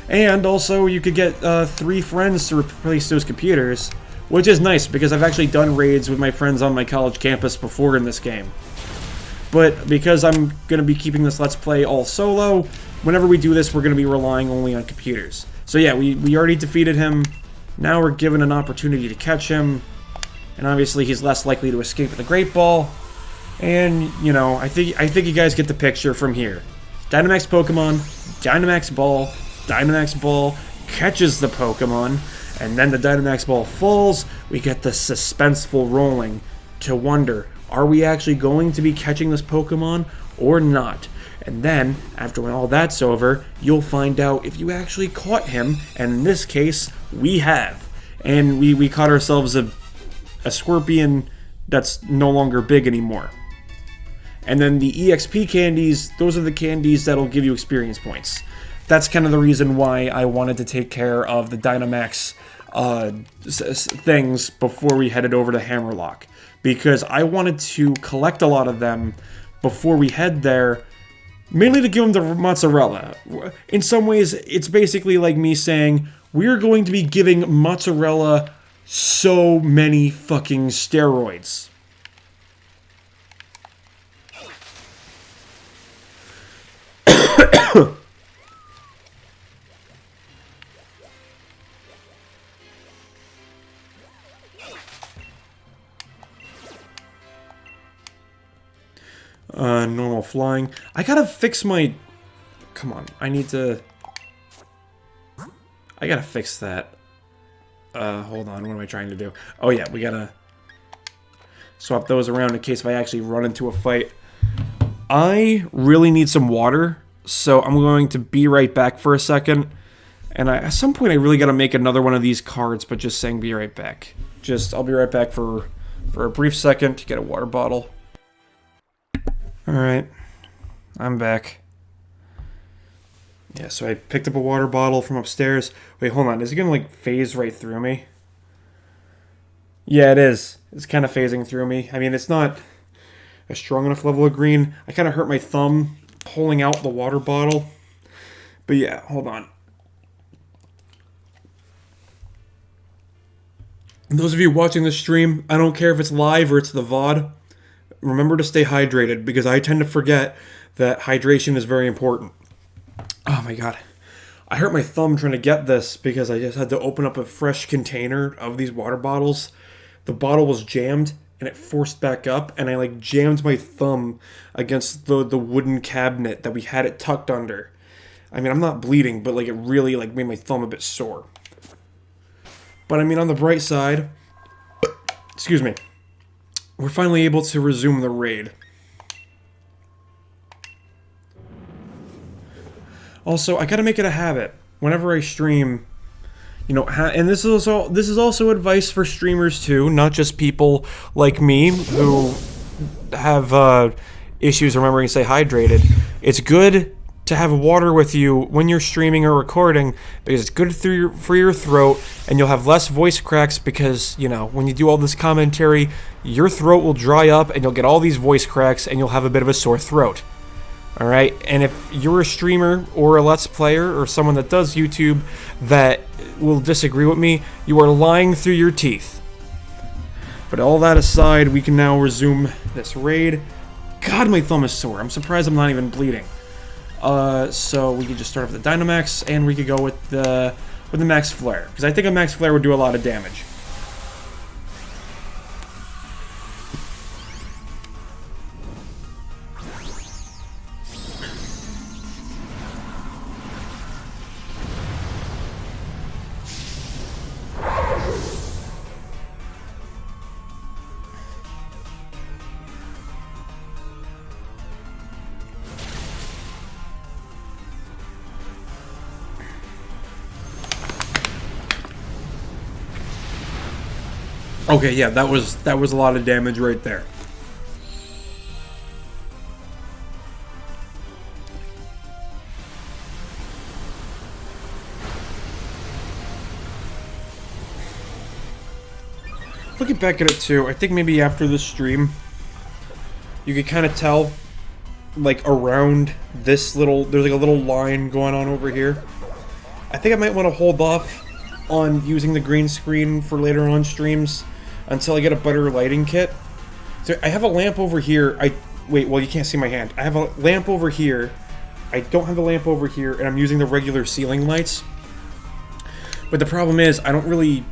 And also, you could get 3 friends to replace those computers, which is nice, because I've actually done raids with my friends on my college campus before in this game. But because I'm going to be keeping this Let's Play all solo, whenever we do this, we're going to be relying only on computers. So yeah, we already defeated him. Now we're given an opportunity to catch him. And obviously, he's less likely to escape with a Great Ball. And, you know, I think you guys get the picture from here. Dynamax Pokemon, Dynamax Ball catches the Pokemon, and then the Dynamax Ball falls. We get the suspenseful rolling to wonder, are we actually going to be catching this Pokemon or not? And then, after when all that's over, you'll find out if you actually caught him, and in this case, we have. And we caught ourselves a Scorpion that's no longer big anymore. And then the EXP candies, those are the candies that'll give you experience points. That's kind of the reason why I wanted to take care of the Dynamax things before we headed over to Hammerlock. Because I wanted to collect a lot of them before we head there, mainly to give them to Mozzarella. In some ways, it's basically like me saying, we're going to be giving Mozzarella so many fucking steroids. Normal flying. I gotta fix my... Come on, I gotta fix that. Hold on, what am I trying to do? Oh yeah, we gotta swap those around in case if I actually run into a fight. I really need some water, so I'm going to be right back for a second. And at some point I really gotta make another one of these cards, but just saying be right back. I'll be right back for a brief second to get a water bottle. Alright, I'm back. Yeah, so I picked up a water bottle from upstairs. Wait, hold on, is it gonna like phase right through me? Yeah, it is. It's kind of phasing through me. I mean, it's not a strong enough level of green. I kind of hurt my thumb pulling out the water bottle. But yeah, hold on. And those of you watching this stream, I don't care if it's live or it's the VOD, remember to stay hydrated, because I tend to forget that hydration is very important. Oh my god. I hurt my thumb trying to get this because I just had to open up a fresh container of these water bottles. The bottle was jammed and it forced back up, and I like jammed my thumb against the wooden cabinet that we had it tucked under. I mean, I'm not bleeding, but like it really like made my thumb a bit sore. But I mean, on the bright side, excuse me, we're finally able to resume the raid. Also, I gotta make it a habit whenever I stream, you know, and this is also advice for streamers too, not just people like me who have issues remembering to stay hydrated. It's good to have water with you when you're streaming or recording because it's good for your throat, and you'll have less voice cracks because, you know, when you do all this commentary, your throat will dry up and you'll get all these voice cracks and you'll have a bit of a sore throat. All right, and if you're a streamer or a Let's Player or someone that does YouTube that will disagree with me, you are lying through your teeth. But all that aside, we can now resume this raid. God, my thumb is sore. I'm surprised I'm not even bleeding. So we could just start off with the Dynamax, and we could go with the Max Flare, because I think a Max Flare would do a lot of damage. Okay, yeah, that was a lot of damage right there. Looking back at it too, I think maybe after the stream, you could kind of tell, like around this little, there's like a little line going on over here. I think I might want to hold off on using the green screen for later on streams until I get a better lighting kit. So I have a lamp over here. Wait, well, you can't see my hand. I have a lamp over here. I don't have a lamp over here, and I'm using the regular ceiling lights. But the problem is, I don't really...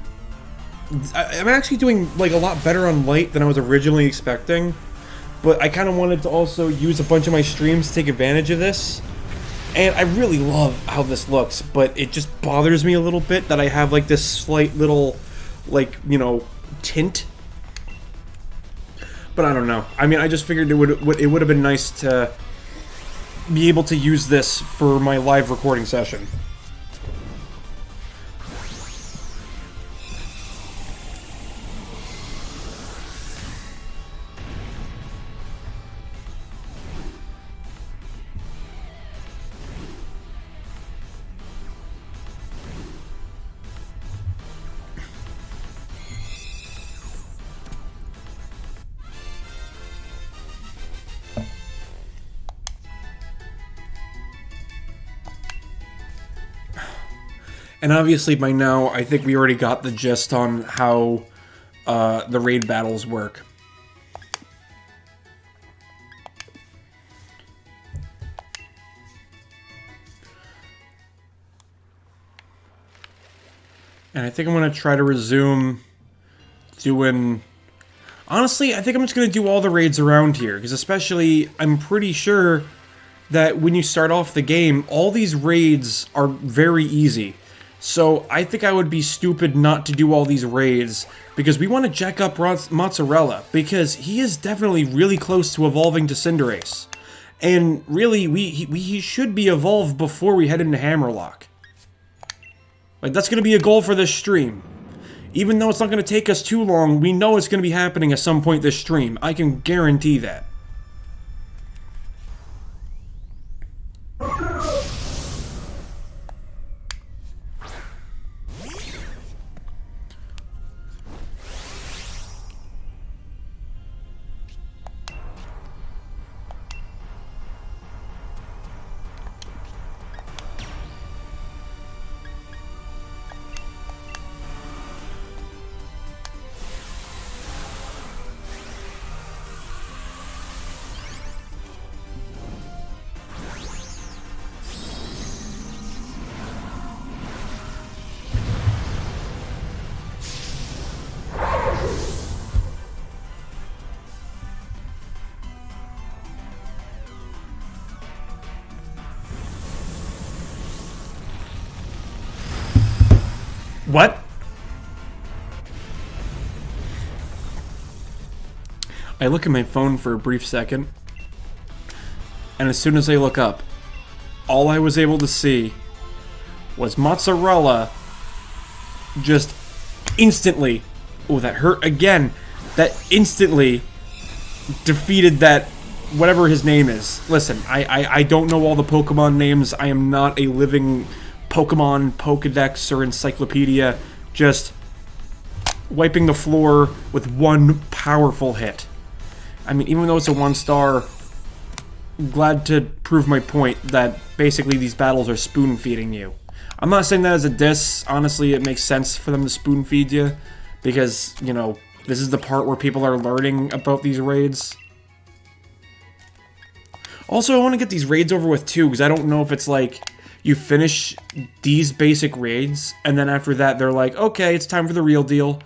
I'm actually doing like a lot better on light than I was originally expecting. But I kind of wanted to also use a bunch of my streams to take advantage of this. And I really love how this looks, but it just bothers me a little bit that I have like this slight little, like, you know, tint. But I don't know. I mean, I just figured it would have been nice to be able to use this for my live recording session. And obviously by now, I think we already got the gist on how the raid battles work. And I think I'm going to try to resume doing... Honestly, I think I'm just going to do all the raids around here, because especially, I'm pretty sure that when you start off the game, all these raids are very easy. So I think I would be stupid not to do all these raids, because we want to jack up Mozzarella, because he is definitely really close to evolving to Cinderace. And really, he should be evolved before we head into Hammerlock. Like, that's going to be a goal for this stream. Even though it's not going to take us too long, we know it's going to be happening at some point this stream. I can guarantee that. What? I look at my phone for a brief second, and as soon as I look up, all I was able to see was Mozzarella just instantly, oh, that hurt again, that instantly defeated that whatever his name is. Listen, I don't know all the Pokemon names. I am not a living Pokemon Pokedex or encyclopedia. Just wiping the floor with one powerful hit. I mean, even though it's a 1-star, glad to prove my point that basically these battles are spoon-feeding you. I'm not saying that as a diss. Honestly, it makes sense for them to spoon-feed you because, you know, this is the part where people are learning about these raids. Also, I want to get these raids over with too, because I don't know if it's like you finish these basic raids, and then after that they're like, okay, it's time for the real deal,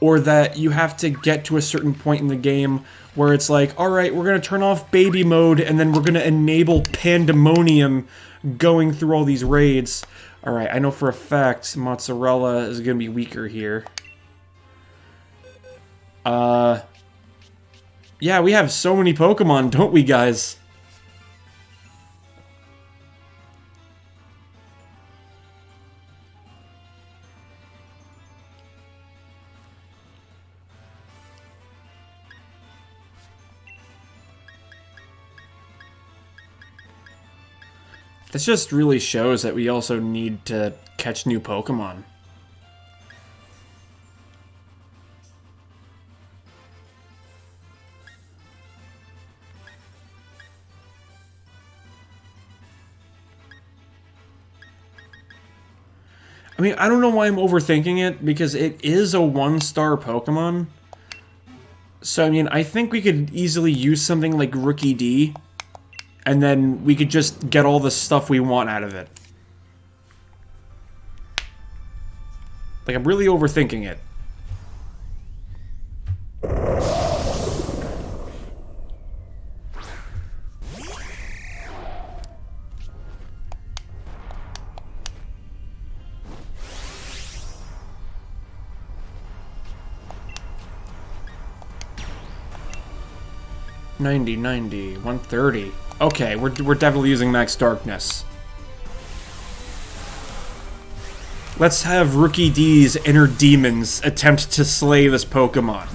or that you have to get to a certain point in the game where it's like, alright, we're going to turn off baby mode, and then we're going to enable pandemonium going through all these raids. Alright, I know for a fact Mozzarella is going to be weaker here. Yeah, we have so many Pokemon, don't we, guys? This just really shows that we also need to catch new Pokemon. I mean, I don't know why I'm overthinking it, because it is a 1-star Pokemon. So, I mean, I think we could easily use something like Rookie D, and then we could just get all the stuff we want out of it. Like, I'm really overthinking it. $90, $90, $130. Okay, we're definitely using Max Darkness. Let's have Rookie D's inner demons attempt to slay this Pokemon.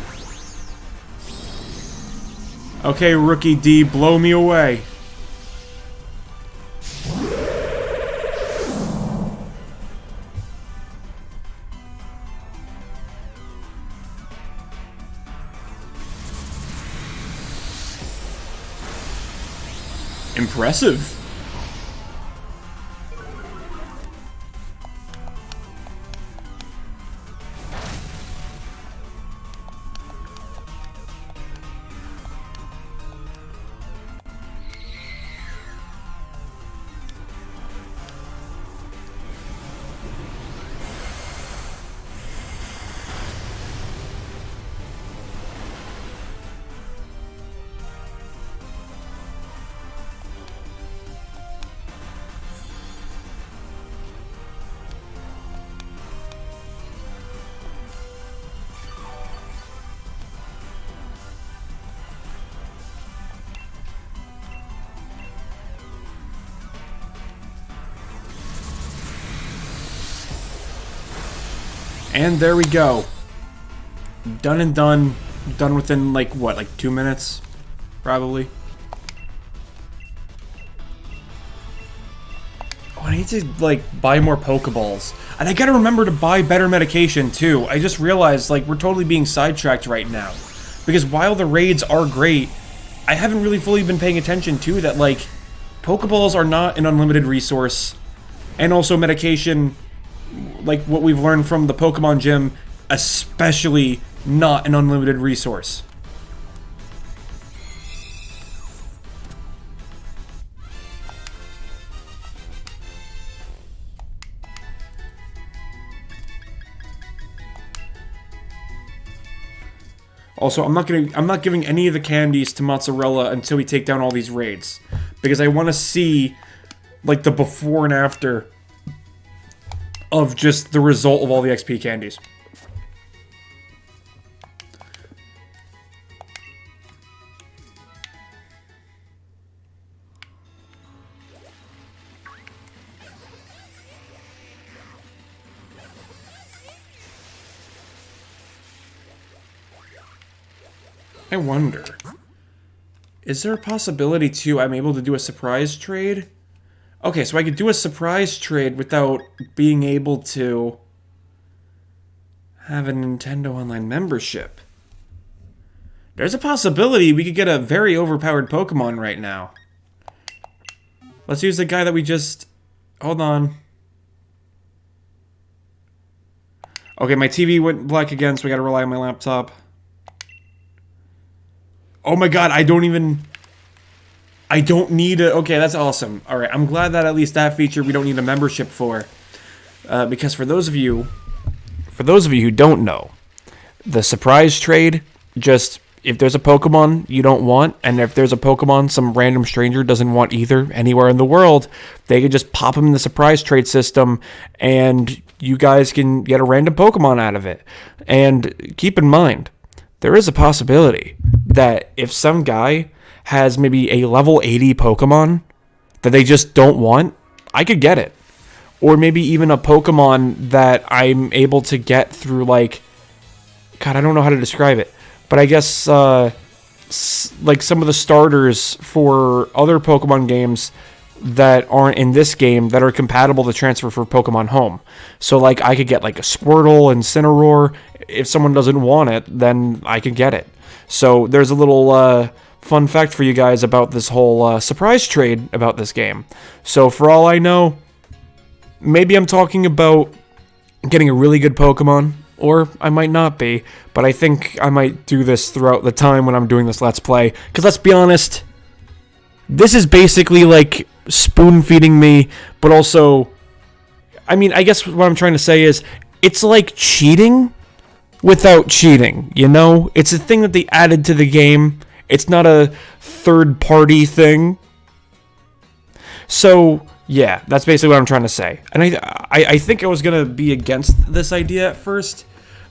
Okay, Rookie D, blow me away. Impressive. And there we go. Done and done. Done within, like, what, like 2 minutes? Probably. Oh, I need to, like, buy more Pokeballs. And I gotta remember to buy better medication, too. I just realized, like, we're totally being sidetracked right now. Because while the raids are great, I haven't really fully been paying attention to that, like, Pokeballs are not an unlimited resource. And also medication, like what we've learned from the Pokemon Gym, especially not an unlimited resource. Also, I'm not giving any of the candies to Mozzarella until we take down all these raids, because I want to see like the before and after of just the result of all the XP candies. I wonder, Is there a possibility, too, I'm able to do a surprise trade? Okay, so I could do a surprise trade without being able to have a Nintendo Online membership. There's a possibility we could get a very overpowered Pokemon right now. Let's use the guy that we just... Hold on. Okay, my TV went black again, so we gotta rely on my laptop. Oh my god, I don't need a... Okay, that's awesome. Alright, I'm glad that at least that feature we don't need a membership for. Because for those of you who don't know, the surprise trade, just... If there's a Pokemon you don't want, and if there's a Pokemon some random stranger doesn't want either anywhere in the world, they can just pop them in the surprise trade system, and you guys can get a random Pokemon out of it. And keep in mind, there is a possibility that if some guy has maybe a level 80 Pokemon that they just don't want, I could get it. Or maybe even a Pokemon that I'm able to get through, like... God, I don't know how to describe it. But I guess, like some of the starters for other Pokemon games that aren't in this game that are compatible to transfer for Pokemon Home. So, like, I could get, like, a Squirtle and Incineroar. If someone doesn't want it, then I could get it. So, there's a little fun fact for you guys about this whole surprise trade about this game. So, for all I know, maybe I'm talking about getting a really good Pokemon, or I might not be, but I think I might do this throughout the time when I'm doing this Let's Play. Because let's be honest, this is basically like spoon-feeding me, but also, I mean, I guess what I'm trying to say is, it's like cheating without cheating, you know? It's a thing that they added to the game. It's not a third-party thing. So... yeah, that's basically what I'm trying to say. And I think I was going to be against this idea at first,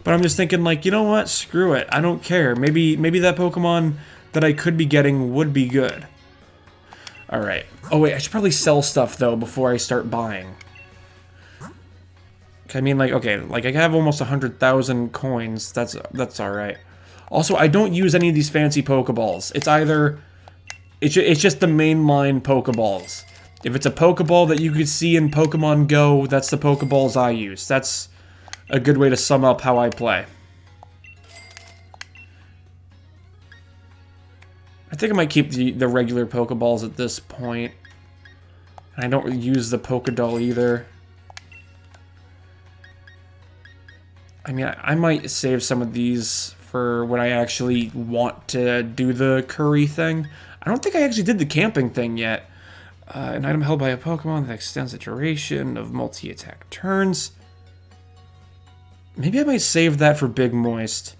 but I'm just thinking, like, you know what? Screw it. I don't care. Maybe that Pokemon that I could be getting would be good. Alright. Oh, wait, I should probably sell stuff, though, before I start buying. I mean, like, okay, like, I have almost 100,000 coins. That's alright. Also, I don't use any of these fancy Pokeballs. It's either... It's just the mainline Pokeballs. If it's a Pokeball that you could see in Pokemon Go, that's the Pokeballs I use. That's a good way to sum up how I play. I think I might keep the regular Pokeballs at this point. And I don't use the Pokédoll either. I mean, I might save some of these for when I actually want to do the curry thing. I don't think I actually did the camping thing yet. An item held by a Pokemon that extends the duration of multi-attack turns. Maybe I might save that for Big Moist.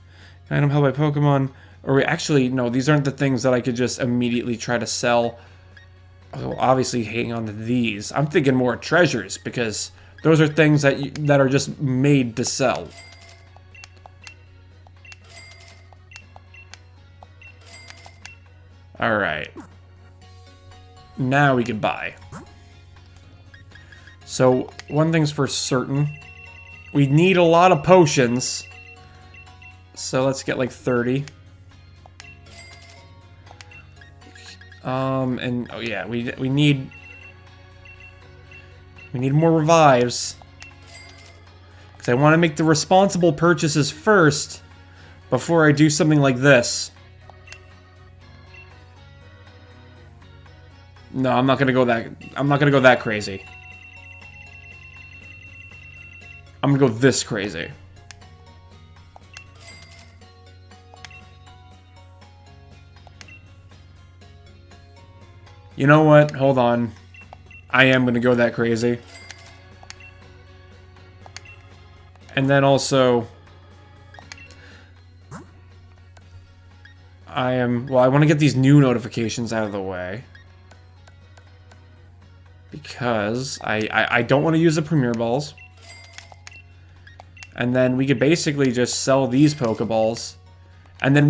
An item held by Pokemon... or actually, no, these aren't the things that I could just immediately try to sell. Oh, obviously, hang on to these. I'm thinking more treasures, because those are things that are just made to sell. Alright. Now we can buy. So, one thing's for certain. We need a lot of potions. So let's get like 30. And oh yeah, we need more revives. Because I want to make the responsible purchases first before I do something like this. No, I'm not gonna go that crazy. I'm gonna go this crazy. You know what? Hold on. I am gonna go that crazy. And then also... well, I want to get these new notifications out of the way. Because I don't want to use the Premier Balls. And then we could basically just sell these Pokeballs. And then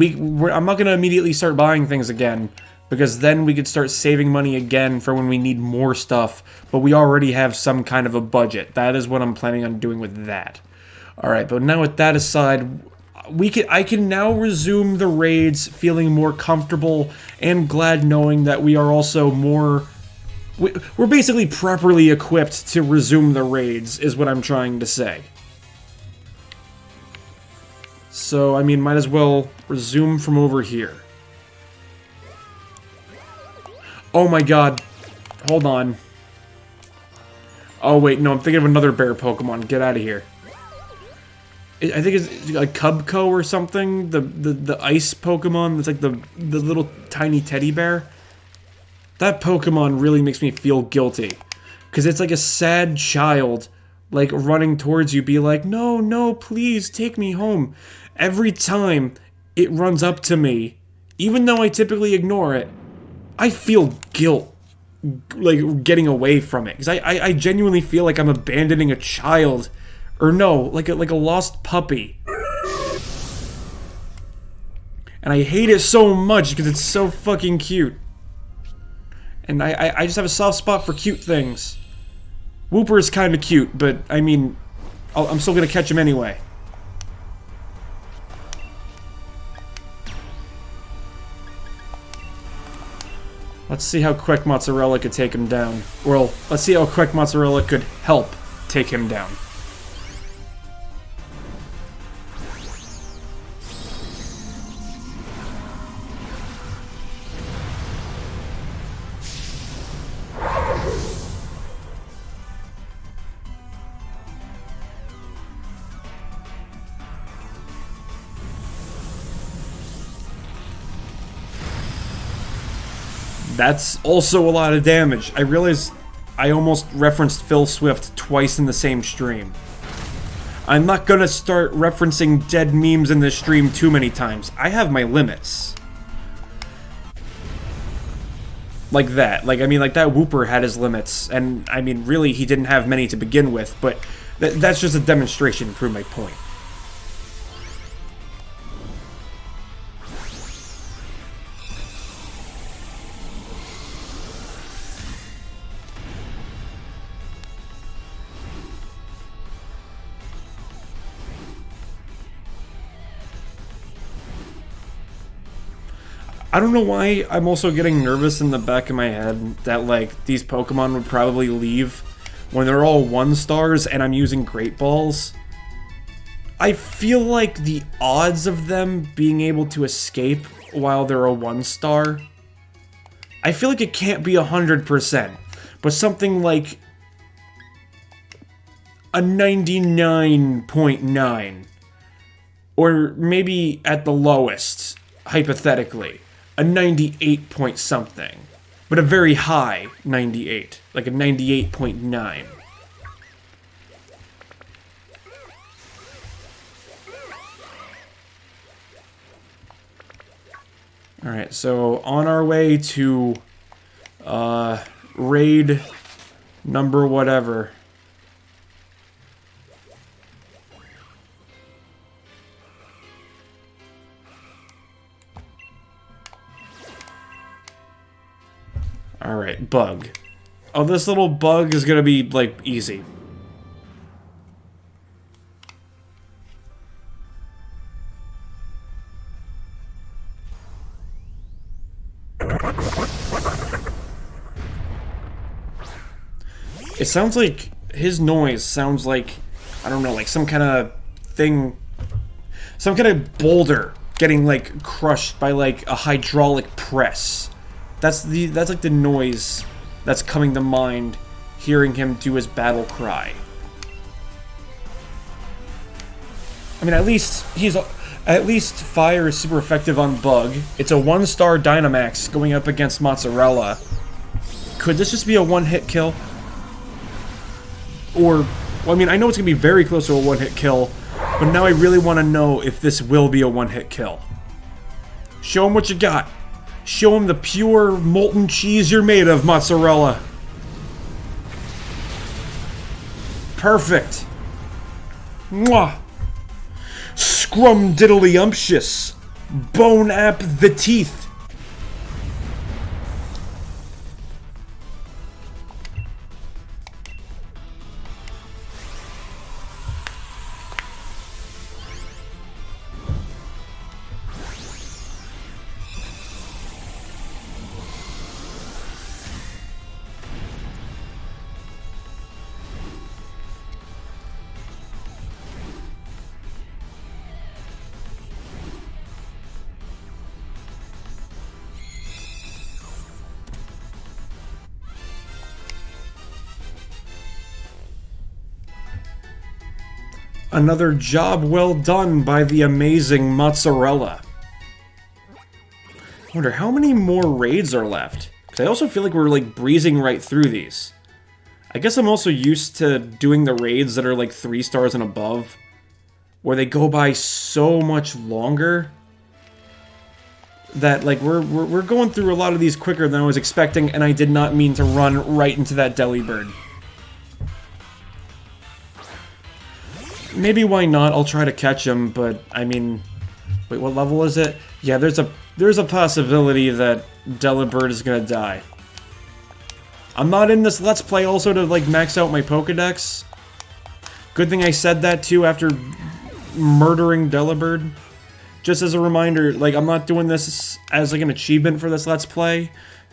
I'm not going to immediately start buying things again. Because then we could start saving money again for when we need more stuff. But we already have some kind of a budget. That is what I'm planning on doing with that. Alright, but now with that aside, I can now resume the raids feeling more comfortable and glad knowing that we are also more... We're basically properly equipped to resume the raids, is what I'm trying to say. So, I mean, might as well resume from over here. Oh my god. Hold on. Oh wait, no, I'm thinking of another bear Pokemon. Get out of here. I think it's like Cubco or something. The ice Pokemon that's like the little tiny teddy bear. That Pokemon really makes me feel guilty. Because it's like a sad child, like, running towards you, be like, no, no, please, take me home. Every time it runs up to me, even though I typically ignore it, I feel guilt, like, getting away from it. Because I genuinely feel like I'm abandoning a child. Or no, like a lost puppy. And I hate it so much because it's so fucking cute. And I just have a soft spot for cute things. Wooper is kind of cute, but, I mean, I'm still gonna catch him anyway. Let's see how quick Mozzarella could take him down. Well, let's see how quick Mozzarella could help take him down. That's also a lot of damage. I realize I almost referenced Phil Swift twice in the same stream. I'm not gonna start referencing dead memes in this stream too many times. I have my limits. Like that. Like, I mean, like, that Wooper had his limits. And, I mean, really, he didn't have many to begin with, but that's just a demonstration to prove my point. I don't know why I'm also getting nervous in the back of my head that, like, these Pokemon would probably leave when they're all 1-stars and I'm using Great Balls. I feel like the odds of them being able to escape while they're a 1-star, I feel like it can't be 100%, but something like a 99.9, or maybe at the lowest, hypothetically, a 98 point something, but a very high 98, like a 98.9. Alright, so on our way to raid number whatever. Alright, bug. Oh, this little bug is gonna be, like, easy. It sounds like, his noise sounds like, I don't know, like some kind of thing, some kind of boulder getting, like, crushed by, like, a hydraulic press. That's like the noise that's coming to mind hearing him do his battle cry. I mean, at least fire is super effective on Bug. It's a 1-star Dynamax going up against Mozzarella. Could this just be a one-hit kill? Or, well, I mean, I know it's gonna be very close to a one-hit kill, but now I really want to know if this will be a one-hit kill. Show him what you got. Show him the pure molten cheese you're made of, Mozzarella. Perfect. Mwah. Scrumdiddlyumptious. Bone ap the teeth. Another job well done by the amazing Mozzarella. I wonder how many more raids are left? Because I also feel like we're like breezing right through these. I guess I'm also used to doing the raids that are like 3 stars and above, where they go by so much longer that like we're going through a lot of these quicker than I was expecting, and I did not mean to run right into that Delibird. Maybe why not? I'll try to catch him, but I mean, wait, what level is it? Yeah, there's a possibility that Delibird is gonna die. I'm not in this Let's Play also to like max out my Pokedex. Good thing I said that too after murdering Delibird. Just as a reminder, like I'm not doing this as like an achievement for this Let's Play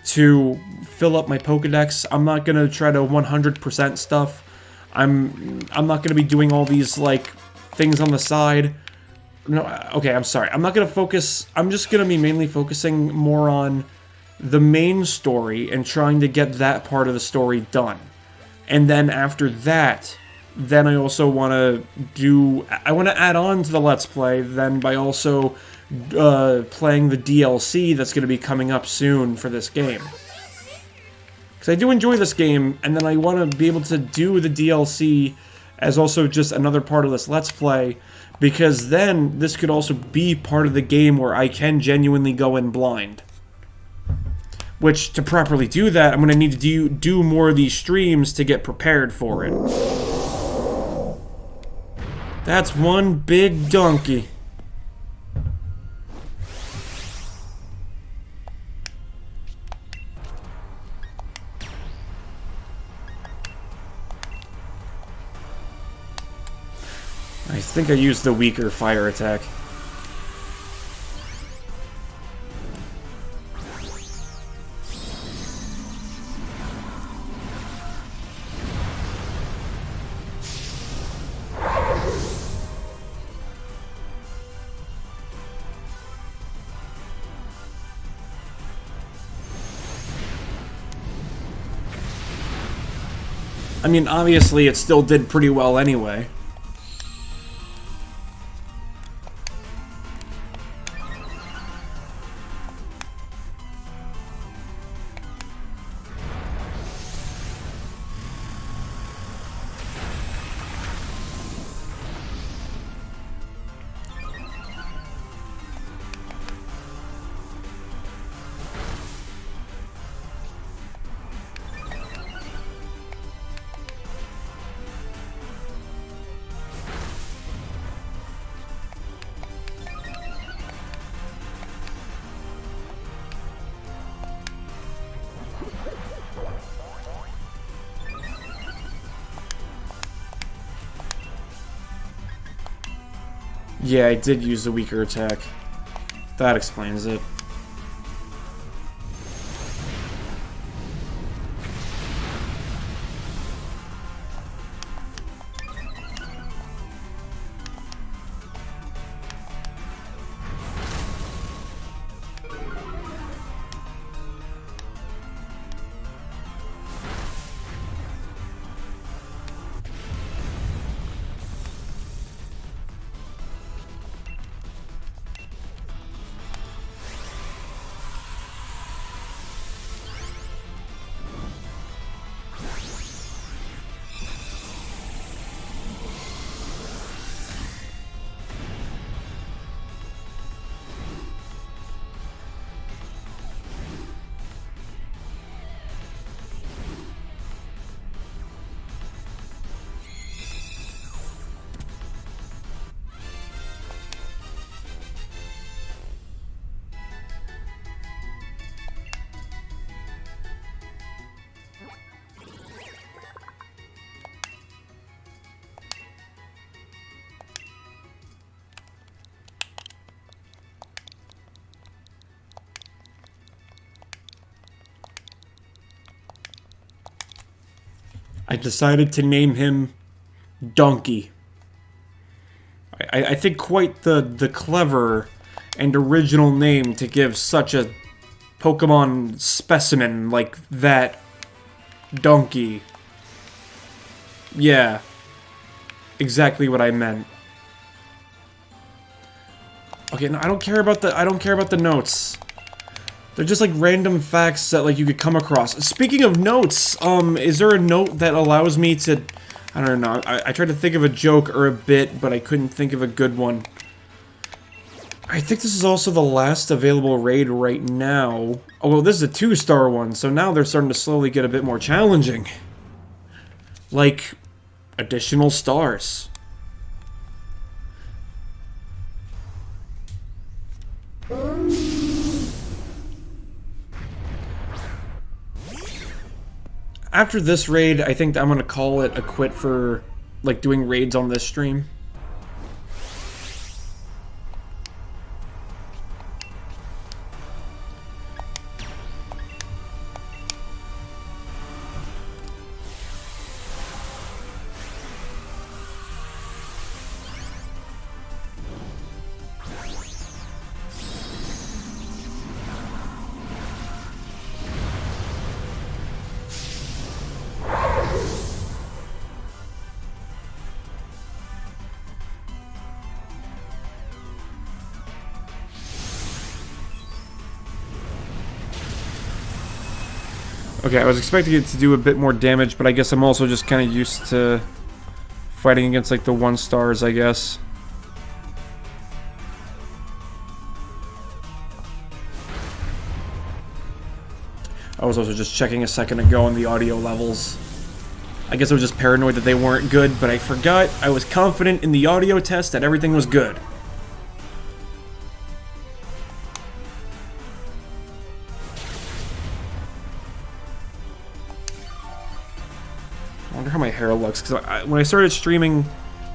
to fill up my Pokedex. I'm not gonna try to 100% stuff. I'm not gonna be doing all these like things on the side. No, okay, I'm sorry. I'm not gonna focus. I'm just gonna be mainly focusing more on the main story and trying to get that part of the story done. And then after that, then I also want to do. I want to add on to the Let's Play then by also playing the DLC that's gonna be coming up soon for this game. Because I do enjoy this game, and then I want to be able to do the DLC as also just another part of this Let's Play, because then this could also be part of the game where I can genuinely go in blind. Which, to properly do that, I'm going to need to do more of these streams to get prepared for it. That's one big donkey. I think I used the weaker fire attack. I mean, obviously it still did pretty well anyway. Yeah, I did use the weaker attack. That explains it. I decided to name him Donkey. I think quite the clever and original name to give such a Pokemon specimen like that. Donkey. Yeah. exactly what I meant. Okay, no, I don't care about the notes. They're just like random facts that like you could come across. Speaking of notes, is there a note that allows me to, I don't know, I tried to think of a joke or a bit, but I couldn't think of a good one. I think this is also the last available raid right now. Oh, well, this is a 2-star one, so now they're starting to slowly get a bit more challenging. Like, additional stars. After this raid, I think I'm gonna call it a quit for, like, doing raids on this stream. Okay, I was expecting it to do a bit more damage, but I guess I'm also just kind of used to fighting against, like, the 1-stars, I guess. I was also just checking a second ago on the audio levels. I guess I was just paranoid that they weren't good, but I forgot I was confident in the audio test that everything was good. I wonder how my hair looks, because when I started streaming,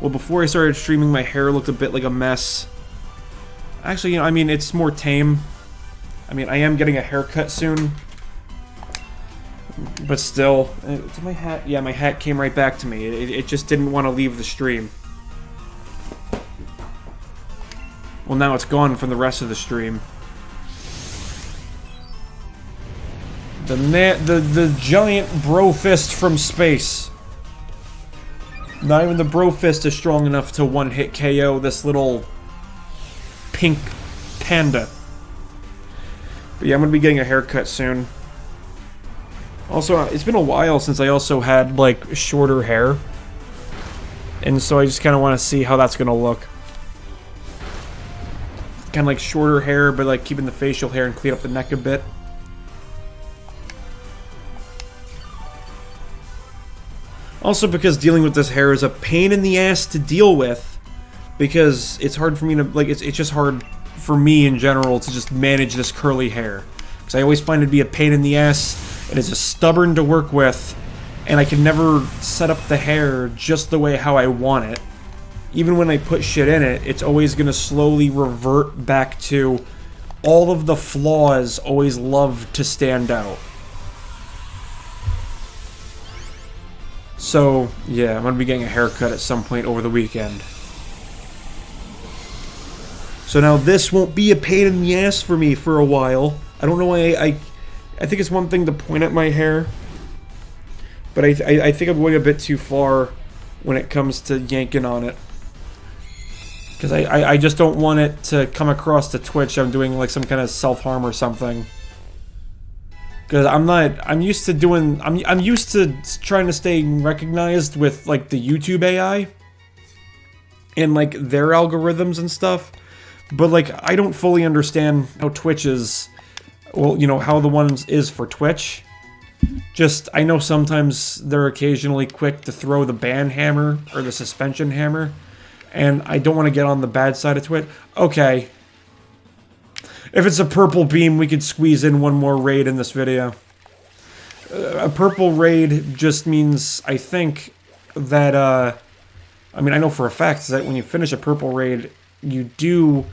well, before I started streaming, my hair looked a bit like a mess. Actually, you know, I mean, it's more tame. I mean, I am getting a haircut soon. But still, to my hat, yeah, my hat came right back to me. It just didn't want to leave the stream. Well, now it's gone from the rest of the stream. The giant bro fist from space. Not even the bro fist is strong enough to one-hit KO this little pink panda. But yeah, I'm gonna be getting a haircut soon. Also, it's been a while since I also had, like, shorter hair. And so I just kind of want to see how that's gonna look. Kind of like shorter hair, but like keeping the facial hair and clean up the neck a bit. Also because dealing with this hair is a pain in the ass to deal with, because it's hard for me to, like, it's just hard for me in general to just manage this curly hair. Because I always find it to be a pain in the ass, it is just stubborn to work with, and I can never set up the hair just the way how I want it. Even when I put shit in it, it's always gonna slowly revert back to all of the flaws always love to stand out. So, yeah, I'm gonna be getting a haircut at some point over the weekend. So now this won't be a pain in the ass for me for a while. I don't know why I think it's one thing to point at my hair, but I think I'm going a bit too far when it comes to yanking on it. Because I just don't want it to come across to Twitch I'm doing like some kind of self-harm or something. Because I'm used to trying to stay recognized with like the YouTube AI and like their algorithms and stuff. But like I don't fully understand how Twitch is, well, you know, how the ones is for Twitch. Just, I know sometimes they're occasionally quick to throw the ban hammer or the suspension hammer. And I don't want to get on the bad side of Twitch. Okay. If it's a purple beam, we could squeeze in one more raid in this video. A purple raid just means, I think, that, I mean, I know for a fact that when you finish a purple raid, you do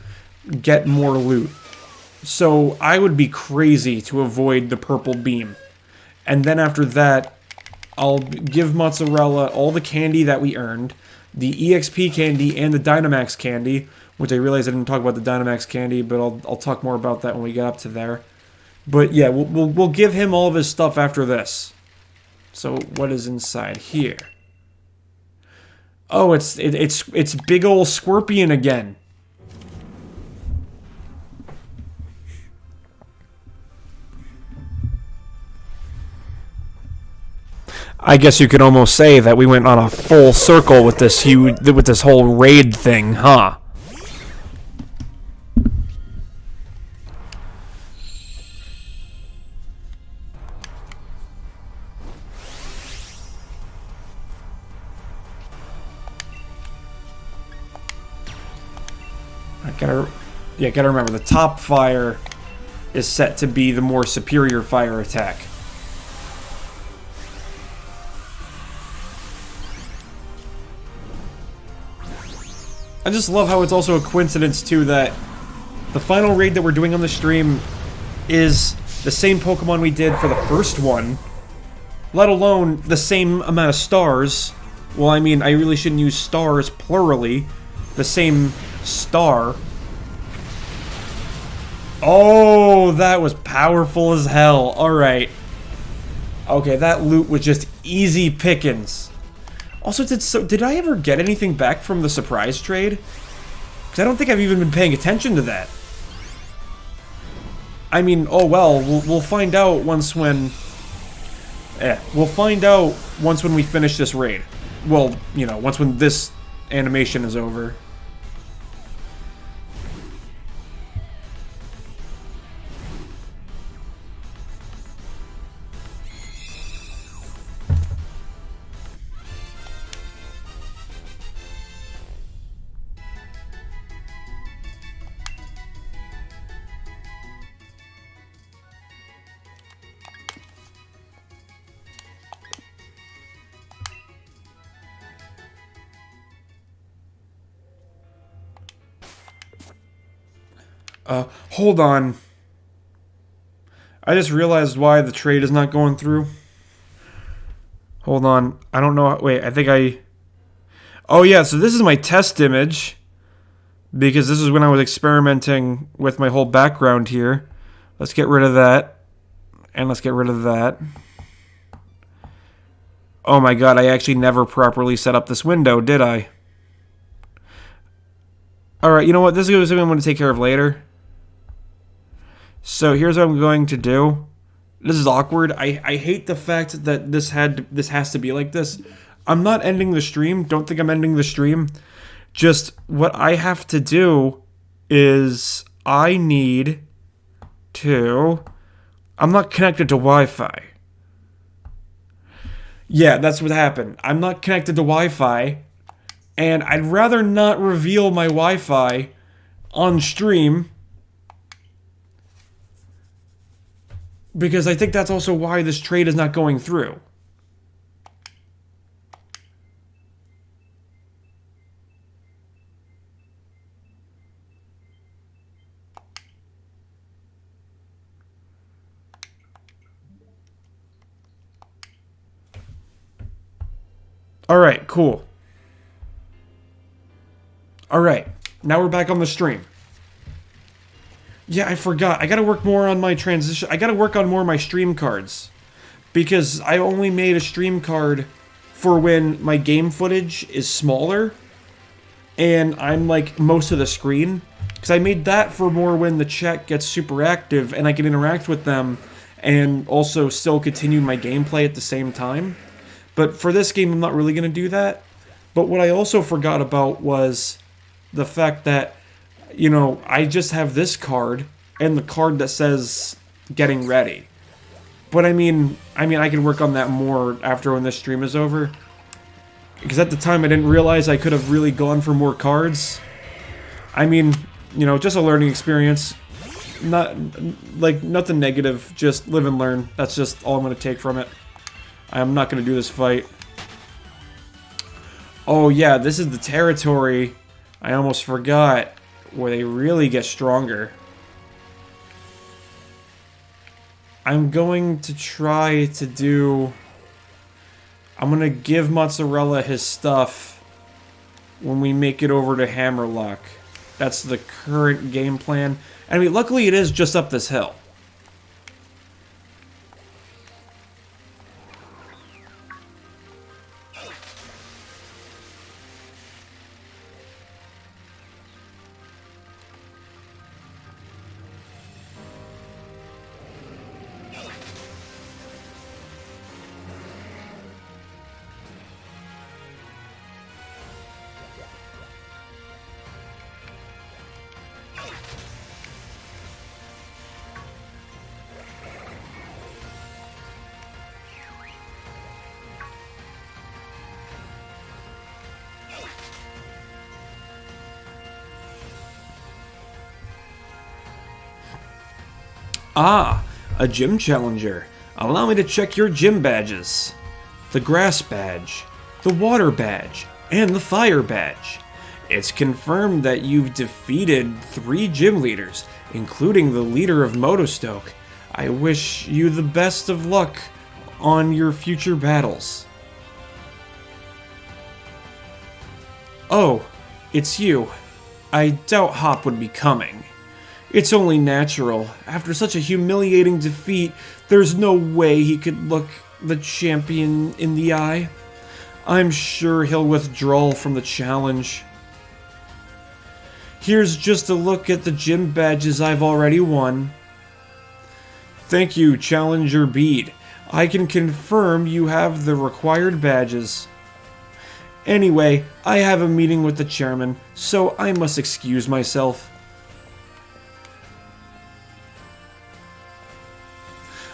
get more loot. So I would be crazy to avoid the purple beam. And then after that, I'll give Mozzarella all the candy that we earned, the EXP candy and the Dynamax candy, which I realized I didn't talk about the Dynamax candy, but I'll talk more about that when we get up to there. But yeah, we'll give him all of his stuff after this. So what is inside here? Oh, it's big ol' Scorpion again. I guess you could almost say that we went on a full circle with this whole raid thing, huh? Gotta remember, the top fire is set to be the more superior fire attack. I just love how it's also a coincidence, too, that the final raid that we're doing on the stream is the same Pokemon we did for the first one, let alone the same amount of stars. Well, I mean, I really shouldn't use stars plurally. The same star. Oh, that was powerful as hell. Alright. Okay, that loot was just easy pickings. Also, did I ever get anything back from the surprise trade? Because I don't think I've even been paying attention to that. I mean, oh well, we'll find out once when... we'll find out once when we finish this raid. Well, you know, once when this animation is over. Hold on. I just realized why the trade is not going through. Hold on. I don't know. Wait, I think I... Oh, yeah, so this is my test image. Because this is when I was experimenting with my whole background here. Let's get rid of that. And let's get rid of that. Oh my god, I actually never properly set up this window, did I? Alright, you know what? This is something I'm going to take care of later. So here's what I'm going to do. This is awkward. I hate the fact that this has to be like this. I'm not ending the stream. Don't think I'm ending the stream. Just what I have to do is I need to... I'm not connected to Wi-Fi. Yeah, that's what happened. I'm not connected to Wi-Fi, and I'd rather not reveal my Wi-Fi on stream, because I think that's also why this trade is not going through. Alright, cool. Alright, now we're back on the stream. Yeah, I forgot. I gotta work more on my transition. I gotta work on more of my stream cards. Because I only made a stream card for when my game footage is smaller. And I'm like most of the screen. Because I made that for more when the chat gets super active and I can interact with them. And also still continue my gameplay at the same time. But for this game, I'm not really going to do that. But what I also forgot about was the fact that, you know, I just have this card and the card that says getting ready. But I mean, I can work on that more after when this stream is over. Because at the time, I didn't realize I could have really gone for more cards. I mean, you know, just a learning experience. Not, like, nothing negative. Just live and learn. That's just all I'm going to take from it. I'm not going to do this fight. Oh yeah, this is the territory, I almost forgot, where they really get stronger. I'm going to try to do... I'm going to give Mozzarella his stuff when we make it over to Hammerlock. That's the current game plan. I mean, luckily it is just up this hill. Ah, a gym challenger. Allow me to check your gym badges. The grass badge, the water badge, and the fire badge. It's confirmed that you've defeated 3 gym leaders, including the leader of Motostoke. I wish you the best of luck on your future battles. Oh, it's you. I doubt Hop would be coming. It's only natural. After such a humiliating defeat, there's no way he could look the champion in the eye. I'm sure he'll withdraw from the challenge. Here's just a look at the gym badges I've already won. Thank you, Challenger Bede. I can confirm you have the required badges. Anyway, I have a meeting with the chairman, so I must excuse myself.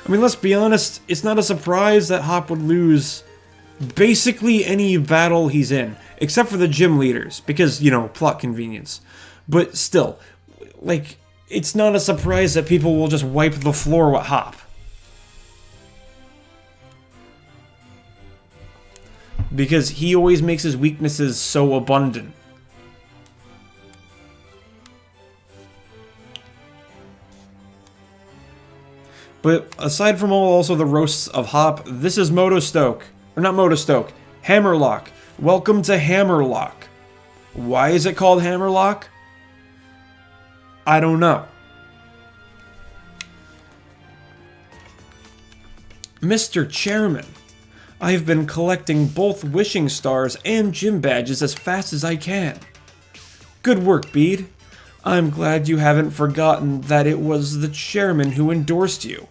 I mean, let's be honest, it's not a surprise that Hop would lose basically any battle he's in, except for the gym leaders, because, you know, plot convenience. But still, like, it's not a surprise that people will just wipe the floor with Hop. Because he always makes his weaknesses so abundant. But aside from also the roasts of Hop, this is Motostoke. Or not Motostoke, Hammerlock. Welcome to Hammerlock. Why is it called Hammerlock? I don't know. Mr. Chairman, I've been collecting both wishing stars and gym badges as fast as I can. Good work, Bede. I'm glad you haven't forgotten that it was the chairman who endorsed you.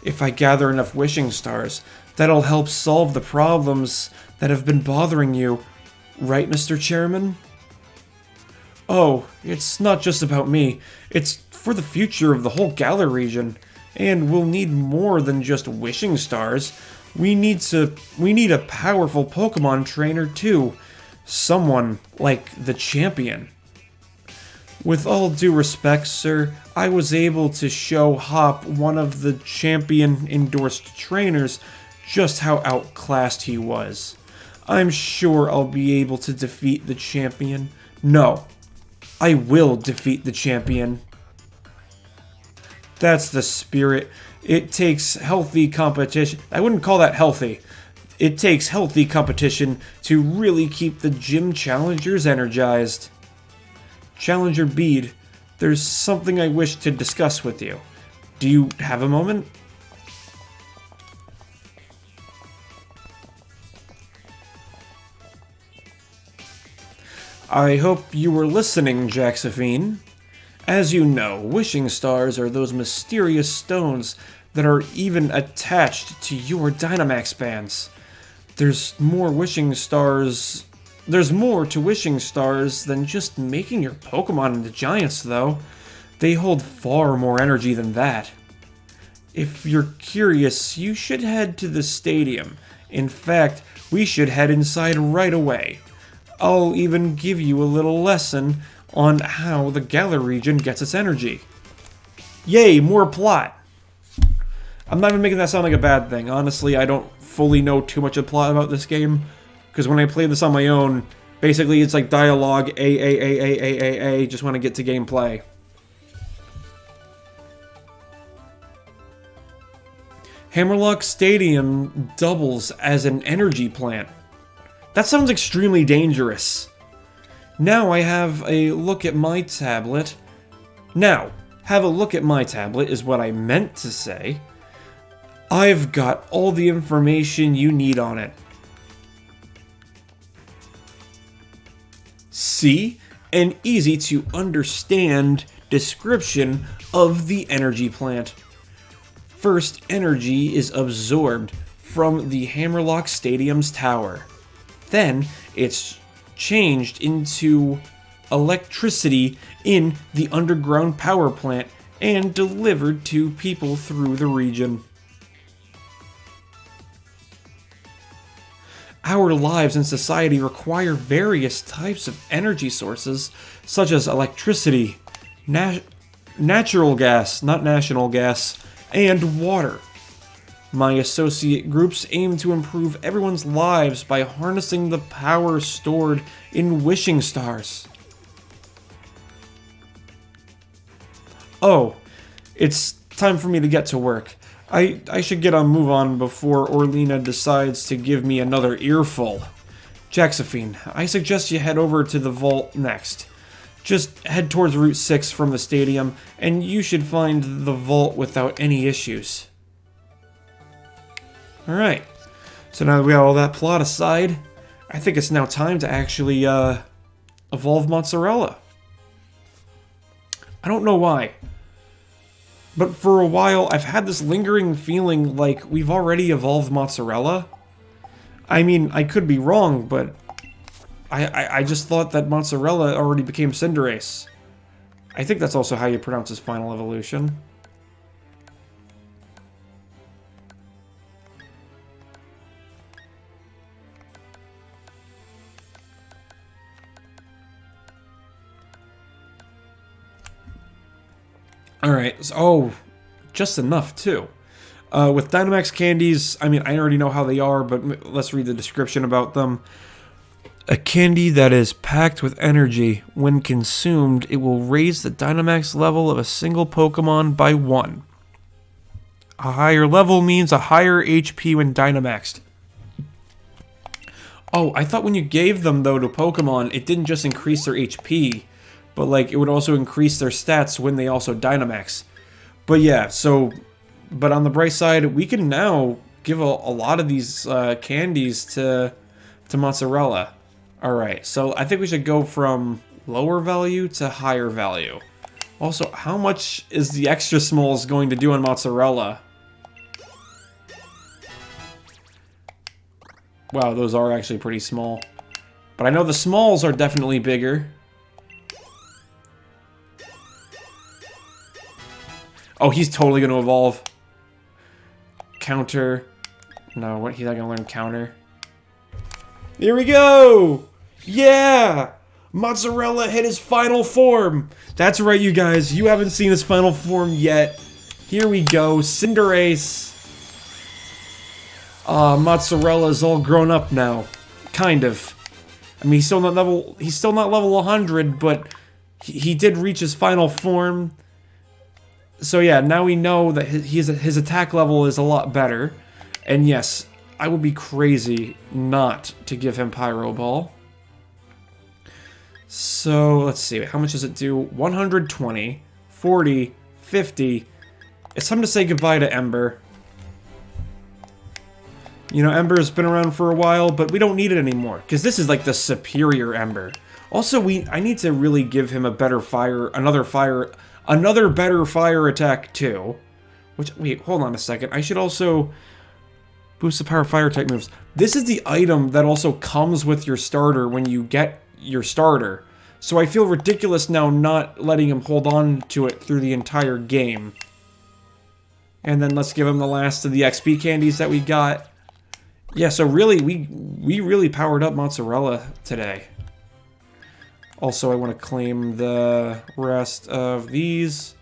If I gather enough wishing stars, that'll help solve the problems that have been bothering you. Right, Mr. Chairman? Oh, it's not just about me. It's for the future of the whole Galar region. And we'll need more than just wishing stars. We need a powerful Pokemon trainer too. Someone like the champion. With all due respect, sir, I was able to show Hop, one of the champion-endorsed trainers, just how outclassed he was. I'm sure I'll be able to defeat the champion. No, I will defeat the champion. That's the spirit. It takes healthy competition. I wouldn't call that healthy. It takes healthy competition to really keep the gym challengers energized. Challenger Bede, there's something I wish to discuss with you. Do you have a moment? I hope you were listening, Jaxophine. As you know, wishing stars are those mysterious stones that are even attached to your Dynamax bands. There's more to wishing stars than just making your Pokemon into giants, though. They hold far more energy than that. If you're curious, you should head to the stadium. In fact, we should head inside right away. I'll even give you a little lesson on how the Galar region gets its energy. Yay, more plot! I'm not even making that sound like a bad thing. Honestly, I don't fully know too much of plot about this game, because when I play this on my own, basically it's like dialogue, just want to get to gameplay. Hammerlock Stadium doubles as an energy plant. That sounds extremely dangerous. Now I have a look at my tablet. Now, have a look at my tablet is what I meant to say. I've got all the information you need on it. See? An easy to understand description of the energy plant. First, energy is absorbed from the Hammerlock Stadium's tower. Then, it's changed into electricity in the underground power plant and delivered to people through the region. Our lives and society require various types of energy sources, such as electricity, natural gas, not national gas, and water. My associate groups aim to improve everyone's lives by harnessing the power stored in wishing stars. Oh, it's time for me to get to work. I should get move on before Orlena decides to give me another earful. Jaxophine, I suggest you head over to the vault next. Just head towards Route 6 from the stadium, and you should find the vault without any issues. Alright, so now that we got all that plot aside, I think it's now time to actually evolve Mozzarella. I don't know why, but for a while I've had this lingering feeling like we've already evolved Mozzarella. I mean, I could be wrong, but I just thought that Mozzarella already became Cinderace. I think that's also how you pronounce his final evolution. Alright, so, oh, just enough too. With Dynamax candies, I mean, I already know how they are, but let's read the description about them. A candy that is packed with energy. When consumed, it will raise the Dynamax level of a single Pokemon by 1. A higher level means a higher HP when Dynamaxed. Oh, I thought when you gave them, though, to Pokemon, it didn't just increase their HP, but, like, it would also increase their stats when they also Dynamax. But yeah, so, but on the bright side, we can now give a lot of these candies to Mozzarella. Alright, so I think we should go from lower value to higher value. Also, how much is the extra smalls going to do on Mozzarella? Wow, those are actually pretty small. But I know the smalls are definitely bigger. Oh, he's totally going to evolve. Counter. No, what? He's not going to learn counter. Here we go! Yeah! Mozzarella hit his final form! That's right, you guys. You haven't seen his final form yet. Here we go. Cinderace. Mozzarella's all grown up now. Kind of. I mean, he's still not level 100, but he did reach his final form. So yeah, now we know that his attack level is a lot better. And yes, I would be crazy not to give him Pyro Ball. So, let's see, how much does it do? 120, 40, 50. It's time to say goodbye to Ember. You know, Ember's been around for a while, but we don't need it anymore, because this is like the superior Ember. Also, I need to really give him a better another better fire attack too. Which, wait, hold on a second. I should also boost the power fire type moves. This is the item that also comes with your starter when you get your starter. So I feel ridiculous now not letting him hold on to it through the entire game. And then let's give him the last of the XP candies that we got. Yeah, so really, we really powered up Mozzarella today. Also, I want to claim the rest of these.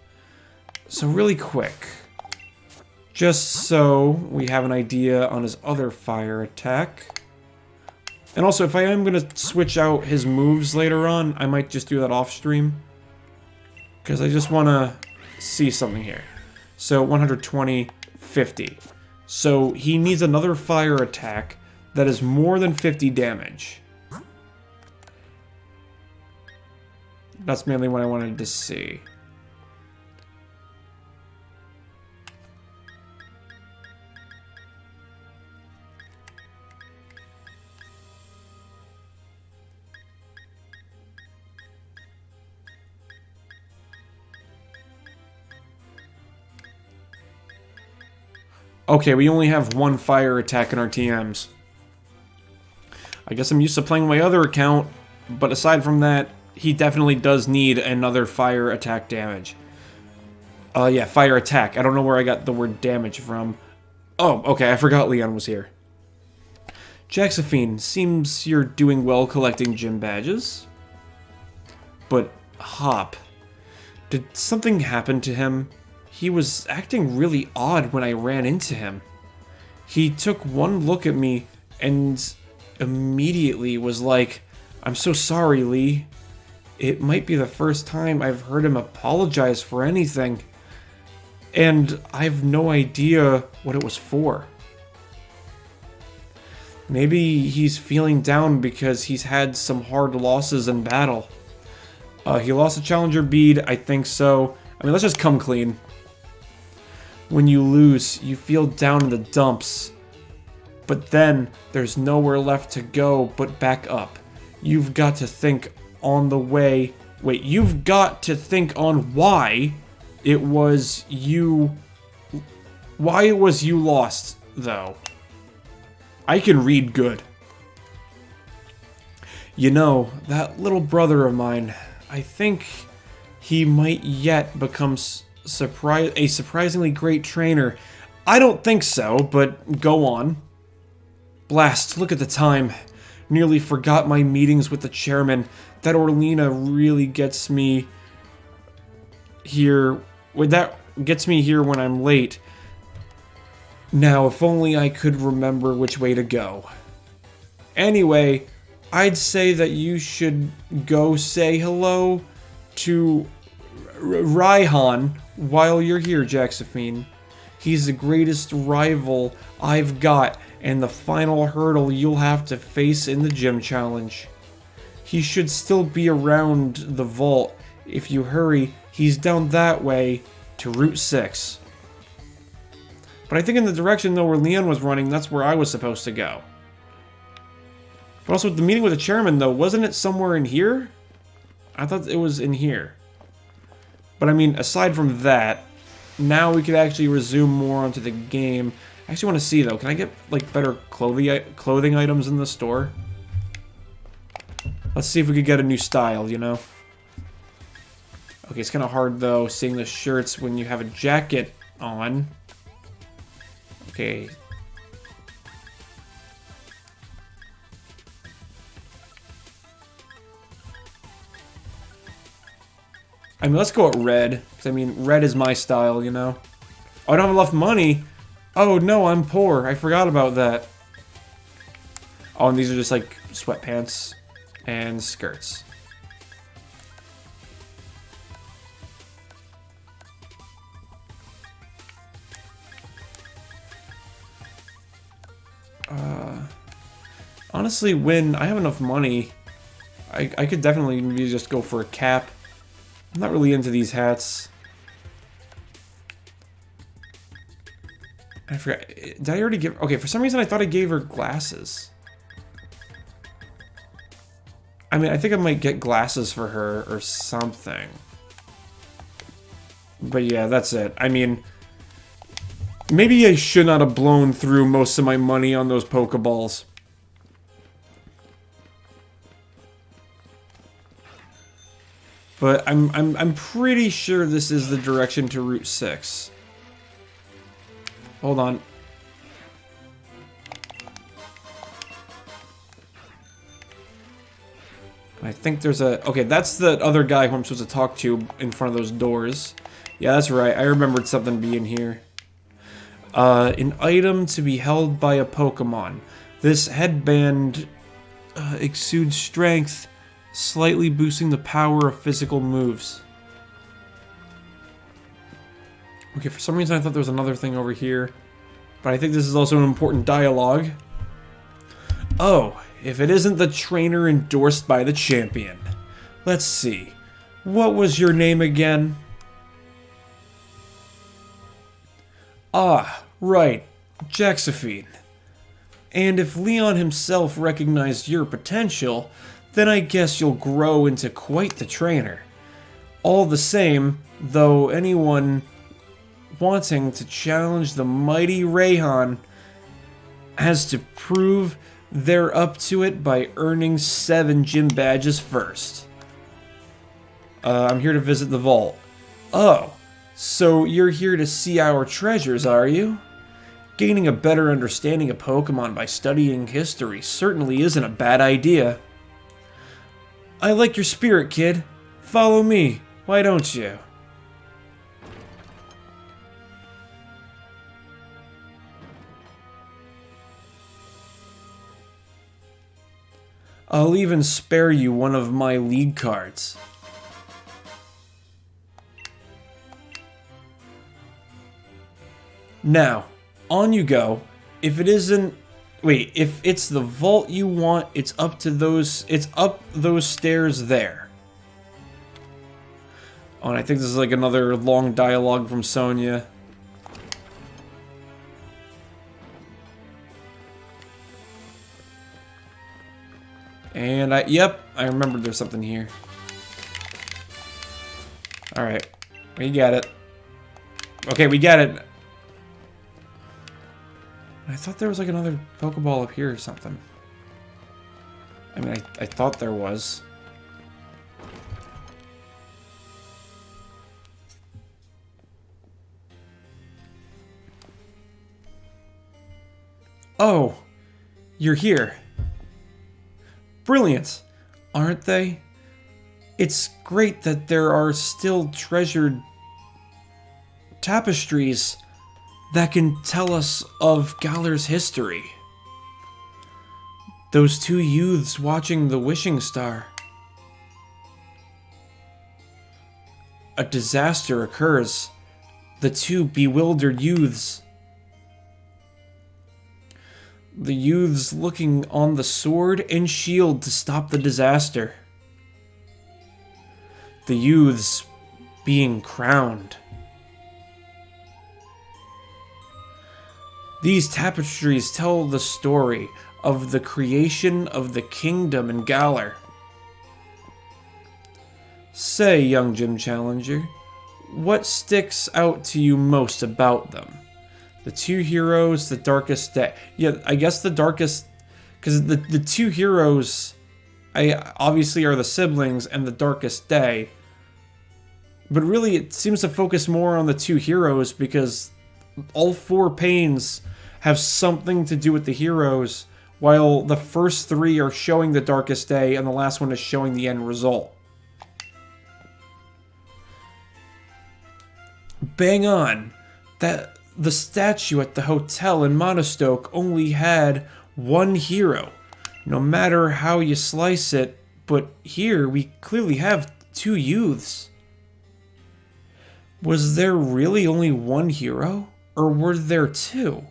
So really quick, just so we have an idea on his other fire attack. And also, if I am going to switch out his moves later on, I might just do that off stream. Because I just want to see something here. So 120, 50. So he needs another fire attack that is more than 50 damage. That's mainly what I wanted to see. Okay, we only have one fire attack in our TMs. I guess I'm used to playing my other account, but aside from that, he definitely does need another fire attack damage. Yeah, fire attack. I don't know where I got the word damage from. Oh, okay, I forgot Leon was here. Jaxophine, seems you're doing well collecting gym badges. But, Hop, Did something happen to him? He was acting really odd when I ran into him. He took one look at me and immediately was like, "I'm so sorry, Lee." It might be the first time I've heard him apologize for anything, and I have no idea what it was for. Maybe he's feeling down because he's had some hard losses in battle. He lost a Challenger bead, I think so. I mean, let's just come clean. When you lose, you feel down in the dumps. But then, there's nowhere left to go but back up. You've got to think on the way... Wait, you've got to think on why it was you... Why it was you lost, though. I can read good. You know, that little brother of mine, I think he might yet become a surprisingly great trainer. I don't think so, but go on. Blast, look at the time. Nearly forgot my meetings with the chairman. That Orlina really gets me here. That gets me here when I'm late. Now, if only I could remember which way to go. Anyway, I'd say that you should go say hello to Raihan while you're here, Jaxophine. He's the greatest rival I've got, and the final hurdle you'll have to face in the gym challenge. He should still be around the vault. If you hurry, he's down that way to Route 6. But I think in the direction, though, where Leon was running, that's where I was supposed to go. But also, the meeting with the chairman, though, wasn't it somewhere in here? I thought it was in here. But I mean, aside from that, now we could actually resume more onto the game. I actually want to see, though, can I get, like, better clothing items in the store? Let's see if we could get a new style, you know? Okay, it's kind of hard, though, seeing the shirts when you have a jacket on. Okay. I mean, let's go with red. Because, I mean, red is my style, you know? Oh, I don't have enough money. Oh, no, I'm poor. I forgot about that. Oh, and these are just, like, sweatpants and skirts. Honestly, when I have enough money, I could definitely maybe just go for a cap. I'm not really into these hats. I forgot. Did I already give... Okay, for some reason I thought I gave her glasses. I mean, I think I might get glasses for her or something. But yeah, that's it. I mean, maybe I should not have blown through most of my money on those Pokeballs. But I'm pretty sure this is the direction to Route 6. Hold on. I think there's a... Okay, that's the other guy who I'm supposed to talk to in front of those doors. Yeah, that's right. I remembered something being here. An item to be held by a Pokemon. This headband exudes strength, slightly boosting the power of physical moves. Okay, for some reason I thought there was another thing over here. But I think this is also an important dialogue. Oh, if it isn't the trainer endorsed by the champion. Let's see. What was your name again? Ah, right. Jaxophine. And if Leon himself recognized your potential, then I guess you'll grow into quite the trainer. All the same, though, anyone wanting to challenge the mighty Raihan has to prove they're up to it by earning 7 gym badges first. I'm here to visit the vault. Oh, so you're here to see our treasures, are you? Gaining a better understanding of Pokemon by studying history certainly isn't a bad idea. I like your spirit, kid. Follow me, why don't you? I'll even spare you one of my league cards. Now, on you go. If it isn't... Wait, if it's the vault you want, it's up those stairs there. Oh, and I think this is like another long dialogue from Sonia. And yep, I remembered there's something here. Alright, we got it. Okay, we got it. I thought there was like another Pokeball up here or something. I mean, I thought there was. Oh, you're here. Brilliant, aren't they? It's great that there are still treasured tapestries that can tell us of Galar's history. Those two youths watching the wishing star. A disaster occurs. The two bewildered youths. The youths looking on the sword and shield to stop the disaster. The youths being crowned. These tapestries tell the story of the creation of the kingdom in Galar. Say, young gym challenger, what sticks out to you most about them? The two heroes, the darkest day. Yeah, I guess the darkest... Because the two heroes obviously are the siblings and the darkest day. But really, it seems to focus more on the two heroes because all four panes have something to do with the heroes, while the first three are showing the darkest day and the last one is showing the end result. Bang on. That the statue at the hotel in Monostoke only had one hero, no matter how you slice it, but here we clearly have two youths. Was there really only one hero, or were there two?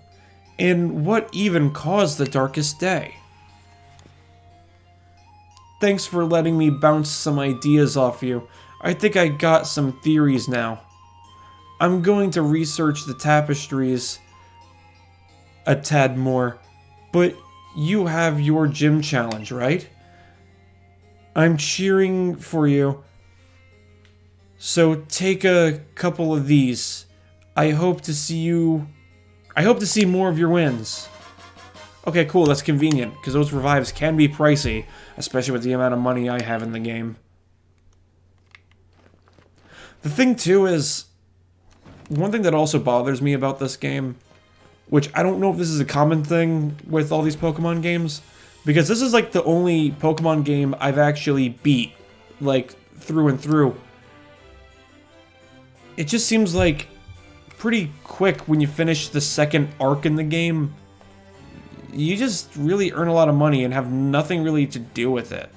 And what even caused the darkest day? Thanks for letting me bounce some ideas off you. I think I got some theories now. I'm going to research the tapestries a tad more, but you have your gym challenge, right? I'm cheering for you. So take a couple of these. I hope to see more of your wins. Okay, cool, that's convenient, because those revives can be pricey, especially with the amount of money I have in the game. The thing, too, is... One thing that also bothers me about this game, which I don't know if this is a common thing with all these Pokemon games, because this is like the only Pokemon game I've actually beat, like, through and through. It just seems like pretty quick when you finish the second arc in the game, you just really earn a lot of money and have nothing really to do with it.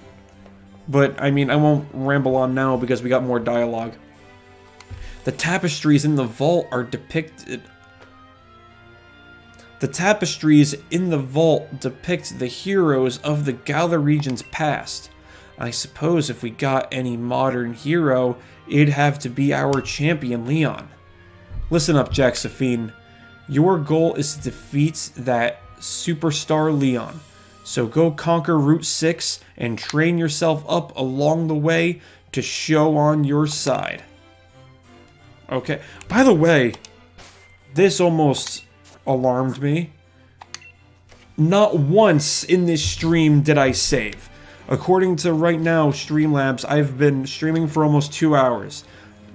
But, I mean, I won't ramble on now because we got more dialogue. The tapestries in the vault are depicted... The tapestries in the vault depict the heroes of the Galar region's past. I suppose if we got any modern hero, it'd have to be our champion Leon. Listen up, Jacksafine. Your goal is to defeat that superstar Leon. So go conquer Route 6 and train yourself up along the way to show on your side. Okay, by the way, this almost alarmed me. Not once in this stream did I save. According to right now, Streamlabs, I've been streaming for almost 2 hours.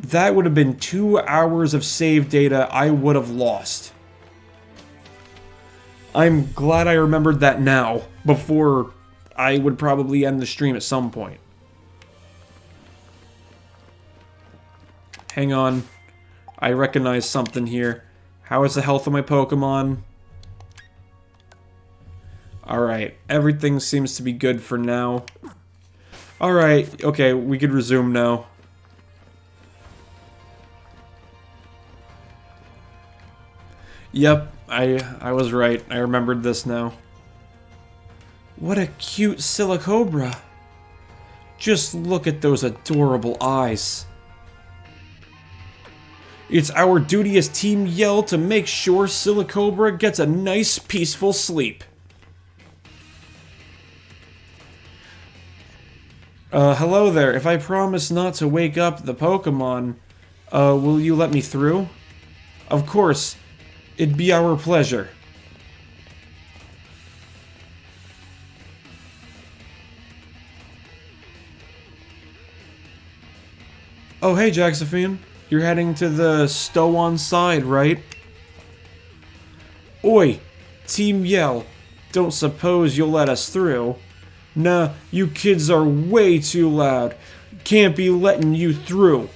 That would have been 2 hours of save data I would have lost. I'm glad I remembered that now, before I would probably end the stream at some point. Hang on. I recognize something here. How is the health of my Pokemon? Alright, everything seems to be good for now. Alright, okay, we could resume now. Yep, I was right. I remembered this now. What a cute Silicobra. Just look at those adorable eyes. It's our duty as Team Yell to make sure Silicobra gets a nice, peaceful sleep. Hello there. If I promise not to wake up the Pokemon, will you let me through? Of course. It'd be our pleasure. Oh, hey, Jaxophine. You're heading to the Stow-on side, right? Oi, Team Yell. Don't suppose you'll let us through. Nah, you kids are way too loud. Can't be letting you through.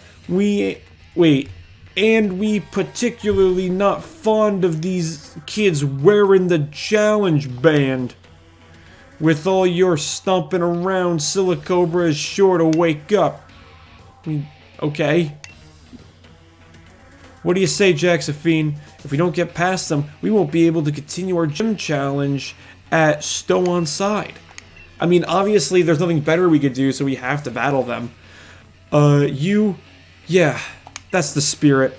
And we particularly not fond of these kids wearing the challenge band. With all your stomping around, Silicobra is sure to wake up. Okay. What do you say, Jaxophine? If we don't get past them, we won't be able to continue our gym challenge at Stow-on side. I mean, obviously, there's nothing better we could do, so we have to battle them. Yeah, that's the spirit.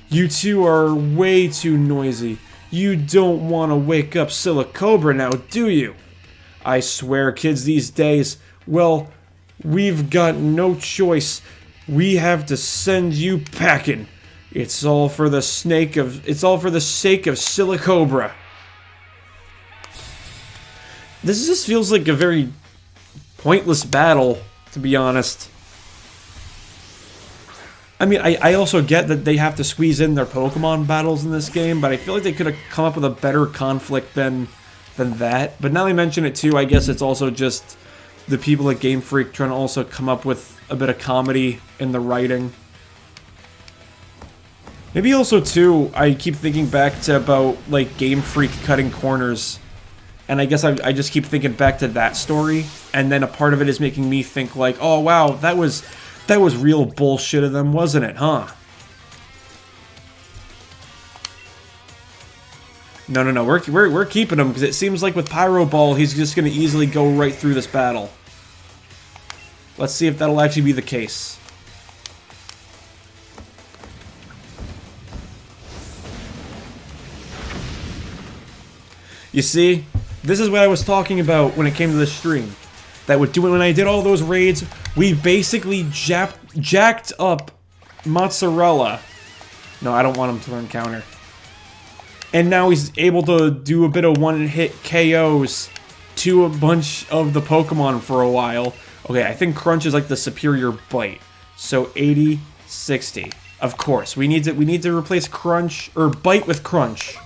You two are way too noisy. You don't want to wake up Silicobra now, do you? I swear, kids these days, well, we've got no choice. We have to send you packing. It's all for the sake of Silicobra. This just feels like a very pointless battle, to be honest. I mean, I also get that they have to squeeze in their Pokemon battles in this game, but I feel like they could have come up with a better conflict than that. But now they mention it too, I guess it's also just the people at Game Freak trying to also come up with a bit of comedy in the writing. Maybe also too, I keep thinking back to about like Game Freak cutting corners. And I guess I just keep thinking back to that story, and then a part of it is making me think like, oh wow, that was real bullshit of them, wasn't it, huh? No, we're keeping him, because it seems like with Pyro Ball, he's just going to easily go right through this battle. Let's see if that'll actually be the case. You see? This is what I was talking about when it came to the stream. That when I did all those raids, we basically jacked up Mozzarella. No, I don't want him to learn counter. And now he's able to do a bit of one-hit KOs to a bunch of the Pokemon for a while. Okay, I think Crunch is like the superior bite. So 80, 60. Of course, we need to replace Crunch or Bite with Crunch.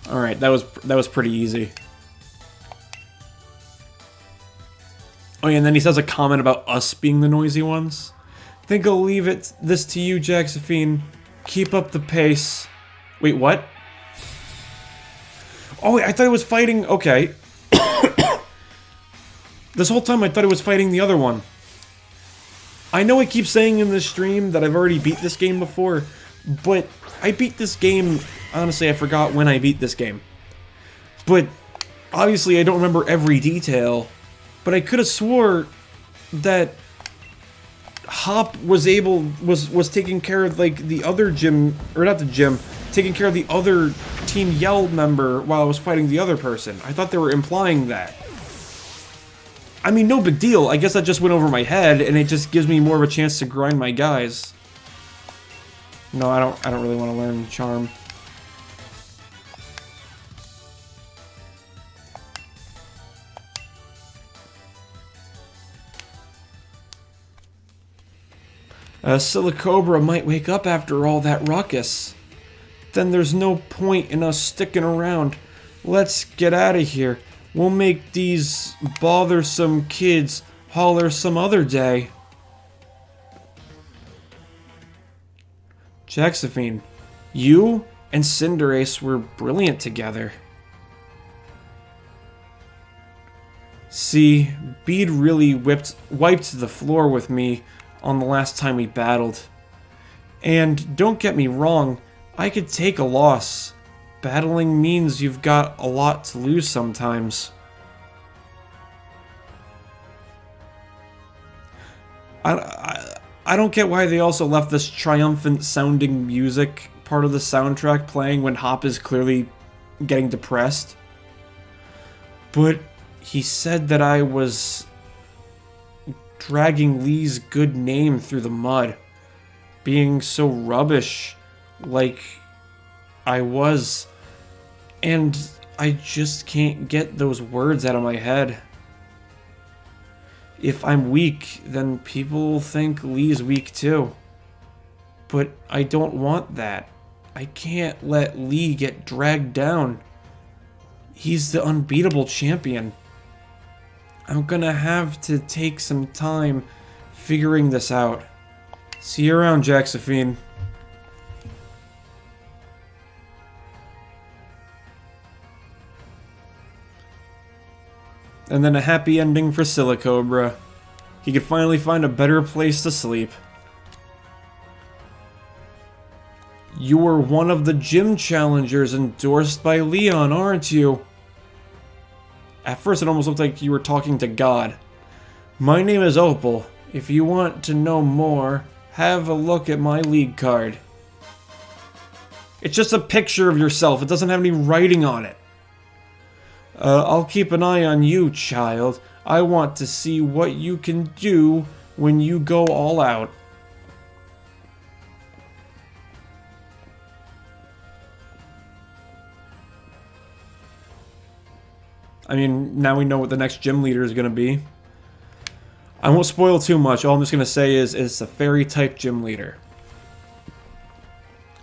Alright, that was pretty easy. Oh yeah, and then he says a comment about us being the noisy ones. Think I'll leave this to you, Jaxophine. Keep up the pace. Wait, what? Oh wait, I thought it was fighting... Okay. This whole time I thought it was fighting the other one. I know I keep saying in this stream that I've already beat this game before, but I beat this game... Honestly, I forgot when I beat this game. But, obviously I don't remember every detail. But I could have swore that Hop was taking care of, like, the other gym... Or not the gym. Taking care of the other Team Yell member while I was fighting the other person. I thought they were implying that. I mean, no big deal. I guess that just went over my head, and it just gives me more of a chance to grind my guys. No, I don't really want to learn Charm. Silicobra might wake up after all that ruckus. Then there's no point in us sticking around. Let's get out of here. We'll make these bothersome kids holler some other day. Jaxophine, you and Cinderace were brilliant together. See, Bede really wiped the floor with me on the last time we battled. And don't get me wrong, I could take a loss. Battling means you've got a lot to lose sometimes. I don't get why they also left this triumphant sounding music part of the soundtrack playing when Hop is clearly getting depressed. But he said that I was dragging Lee's good name through the mud, being so rubbish like I was, and I just can't get those words out of my head. If I'm weak, then people will think Lee's weak too. But I don't want that. I can't let Lee get dragged down. He's the unbeatable champion. I'm gonna have to take some time figuring this out. See you around, Jaxophine. And then a happy ending for Silicobra. He could finally find a better place to sleep. You were one of the gym challengers endorsed by Leon, aren't you? At first it almost looked like you were talking to God. My name is Opal. If you want to know more, have a look at my league card. It's just a picture of yourself. It doesn't have any writing on it. I'll keep an eye on you, child. I want to see what you can do when you go all out. I mean, now we know what the next gym leader is going to be. I won't spoil too much. All I'm just going to say is it's a fairy-type gym leader.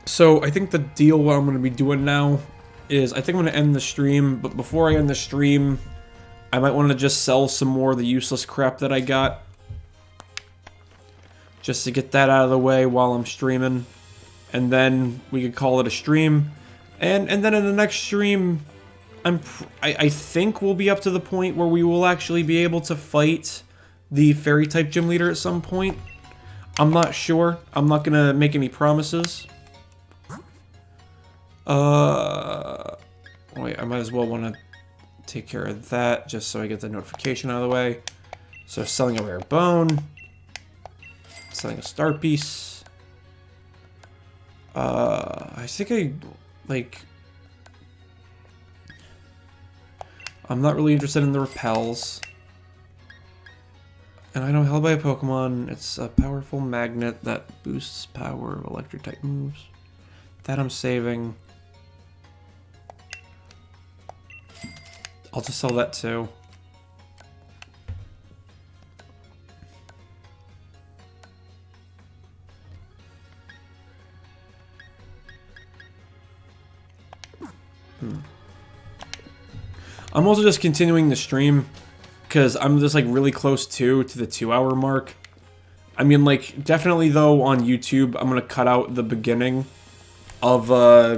So, I think the deal what I'm going to be doing now is I think I'm going to end the stream, but before I end the stream, I might want to just sell some more of the useless crap that I got. Just to get that out of the way while I'm streaming. And then we could call it a stream. And then in the next stream, I think we'll be up to the point where we will actually be able to fight the fairy-type gym leader at some point. I'm not sure. I'm not going to make any promises. Wait, I might as well want to take care of that just so I get the notification out of the way. So selling a rare bone. Selling a star piece. I think I'm not really interested in the repels. And I know held by a Pokemon, it's a powerful magnet that boosts power of electric type moves. That I'm saving. I'll just sell that too. I'm also just continuing the stream because I'm just like really close to the 2-hour mark. I mean, like, definitely though on YouTube, I'm gonna cut out the beginning of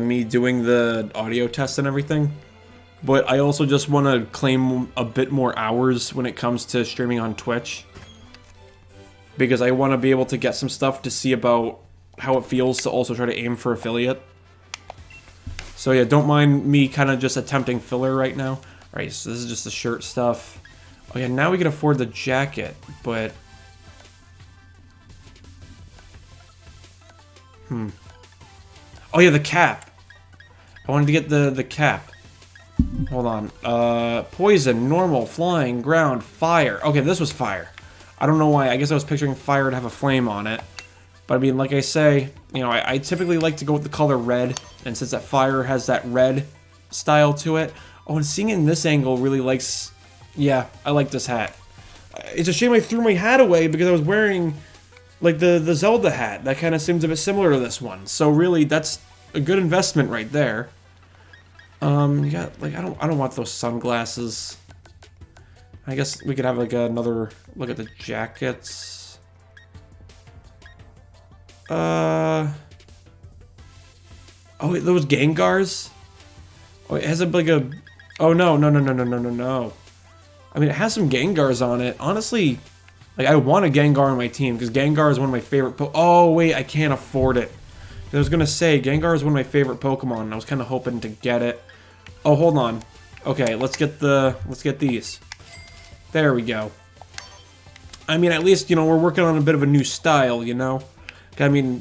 me doing the audio test and everything. But I also just want to claim a bit more hours when it comes to streaming on Twitch. Because I want to be able to get some stuff to see about how it feels to also try to aim for affiliate. So yeah, don't mind me kind of just attempting filler right now. Alright, so this is just the shirt stuff. Oh yeah, now we can afford the jacket, but... Oh yeah, the cap. I wanted to get the cap. Hold on. Poison, normal, flying, ground, fire. Okay, this was fire. I don't know why. I guess I was picturing fire to have a flame on it. But I mean, like I say, you know, I typically like to go with the color red. And since that fire has that red style to it. Oh, and seeing it in this angle really likes... Yeah, I like this hat. It's a shame I threw my hat away because I was wearing, like, the Zelda hat. That kind of seems a bit similar to this one. So really, that's a good investment right there. You got, like, I don't want those sunglasses. I guess we could have, like, another look at the jackets. Oh, wait, those Gengars? Oh, it has like a... Oh, no. I mean, it has some Gengars on it. Honestly, like, I want a Gengar on my team, because Gengar is one of my favorite Oh, wait, I can't afford it. I was gonna say, Gengar is one of my favorite Pokemon, and I was kind of hoping to get it. Oh, hold on. Okay, let's get these. There we go. I mean, at least, you know, we're working on a bit of a new style, you know? I mean,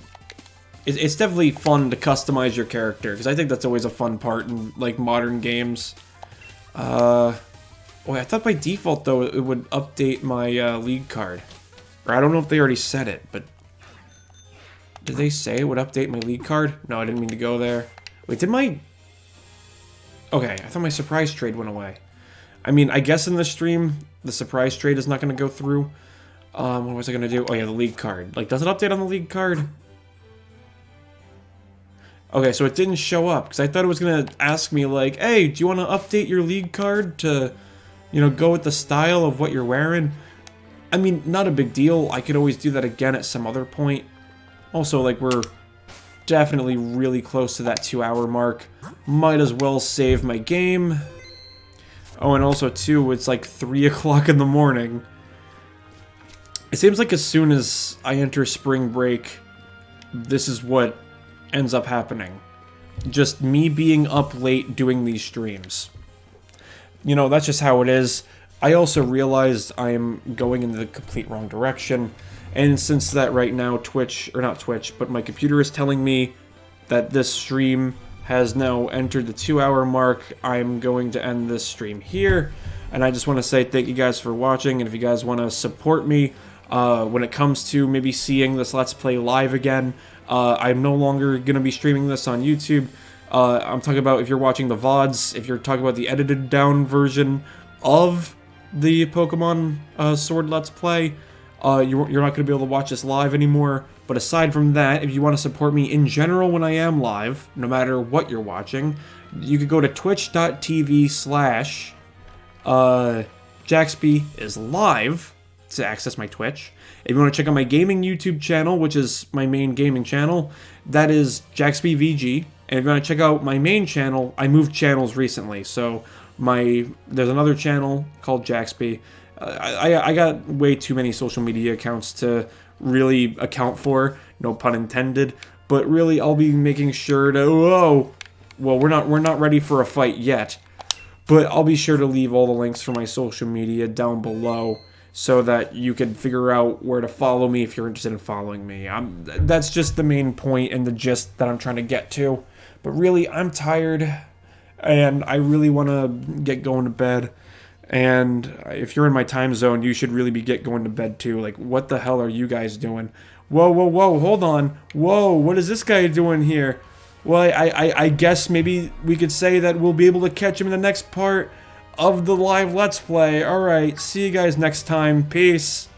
it's definitely fun to customize your character, because I think that's always a fun part in, like, modern games. Wait, I thought by default, though, it would update my league card. Or I don't know if they already said it, but... Did they say it would update my league card? No, I didn't mean to go there. Wait, did my... Okay, I thought my surprise trade went away. I mean, I guess in this stream, the surprise trade is not going to go through. What was I going to do? Oh, yeah, the league card. Like, does it update on the league card? Okay, so it didn't show up, because I thought it was going to ask me, like, hey, do you want to update your league card to, you know, go with the style of what you're wearing? I mean, not a big deal. I could always do that again at some other point. Also, like, we're definitely really close to that 2-hour mark. Might as well save my game. Oh, and also, too, it's like 3 o'clock in the morning. It seems like as soon as I enter spring break, this is what ends up happening. Just me being up late doing these streams. You know, that's just how it is. I also realized I'm going in the complete wrong direction. And since that right now Twitch, or not Twitch, but my computer is telling me that this stream has now entered the 2-hour mark, I'm going to end this stream here. And I just want to say thank you guys for watching, and if you guys want to support me when it comes to maybe seeing this Let's Play live again, I'm no longer going to be streaming this on YouTube. I'm talking about if you're watching the VODs, if you're talking about the edited down version of the Pokemon Sword Let's Play, you're not going to be able to watch this live anymore. But aside from that, if you want to support me in general when I am live, no matter what you're watching, you could go to twitch.tv/JaxbyIsLive to access my Twitch. If you want to check out my gaming YouTube channel, which is my main gaming channel, that is JaxbyVG. And if you want to check out my main channel, I moved channels recently, so there's another channel called Jaxby. I got way too many social media accounts to really account for, no pun intended. But really, I'll be making sure to well, we're not ready for a fight yet, but I'll be sure to leave all the links for my social media down below so that you can figure out where to follow me if you're interested in following me. That's just the main point and the gist that I'm trying to get to. But really, I'm tired, and I really want to get going to bed. And if you're in my time zone, you should really be going to bed too. Like, what the hell are you guys doing? Whoa, hold on. Whoa, what is this guy doing here? Well, I guess maybe we could say that we'll be able to catch him in the next part of the live Let's Play. Alright, see you guys next time. Peace.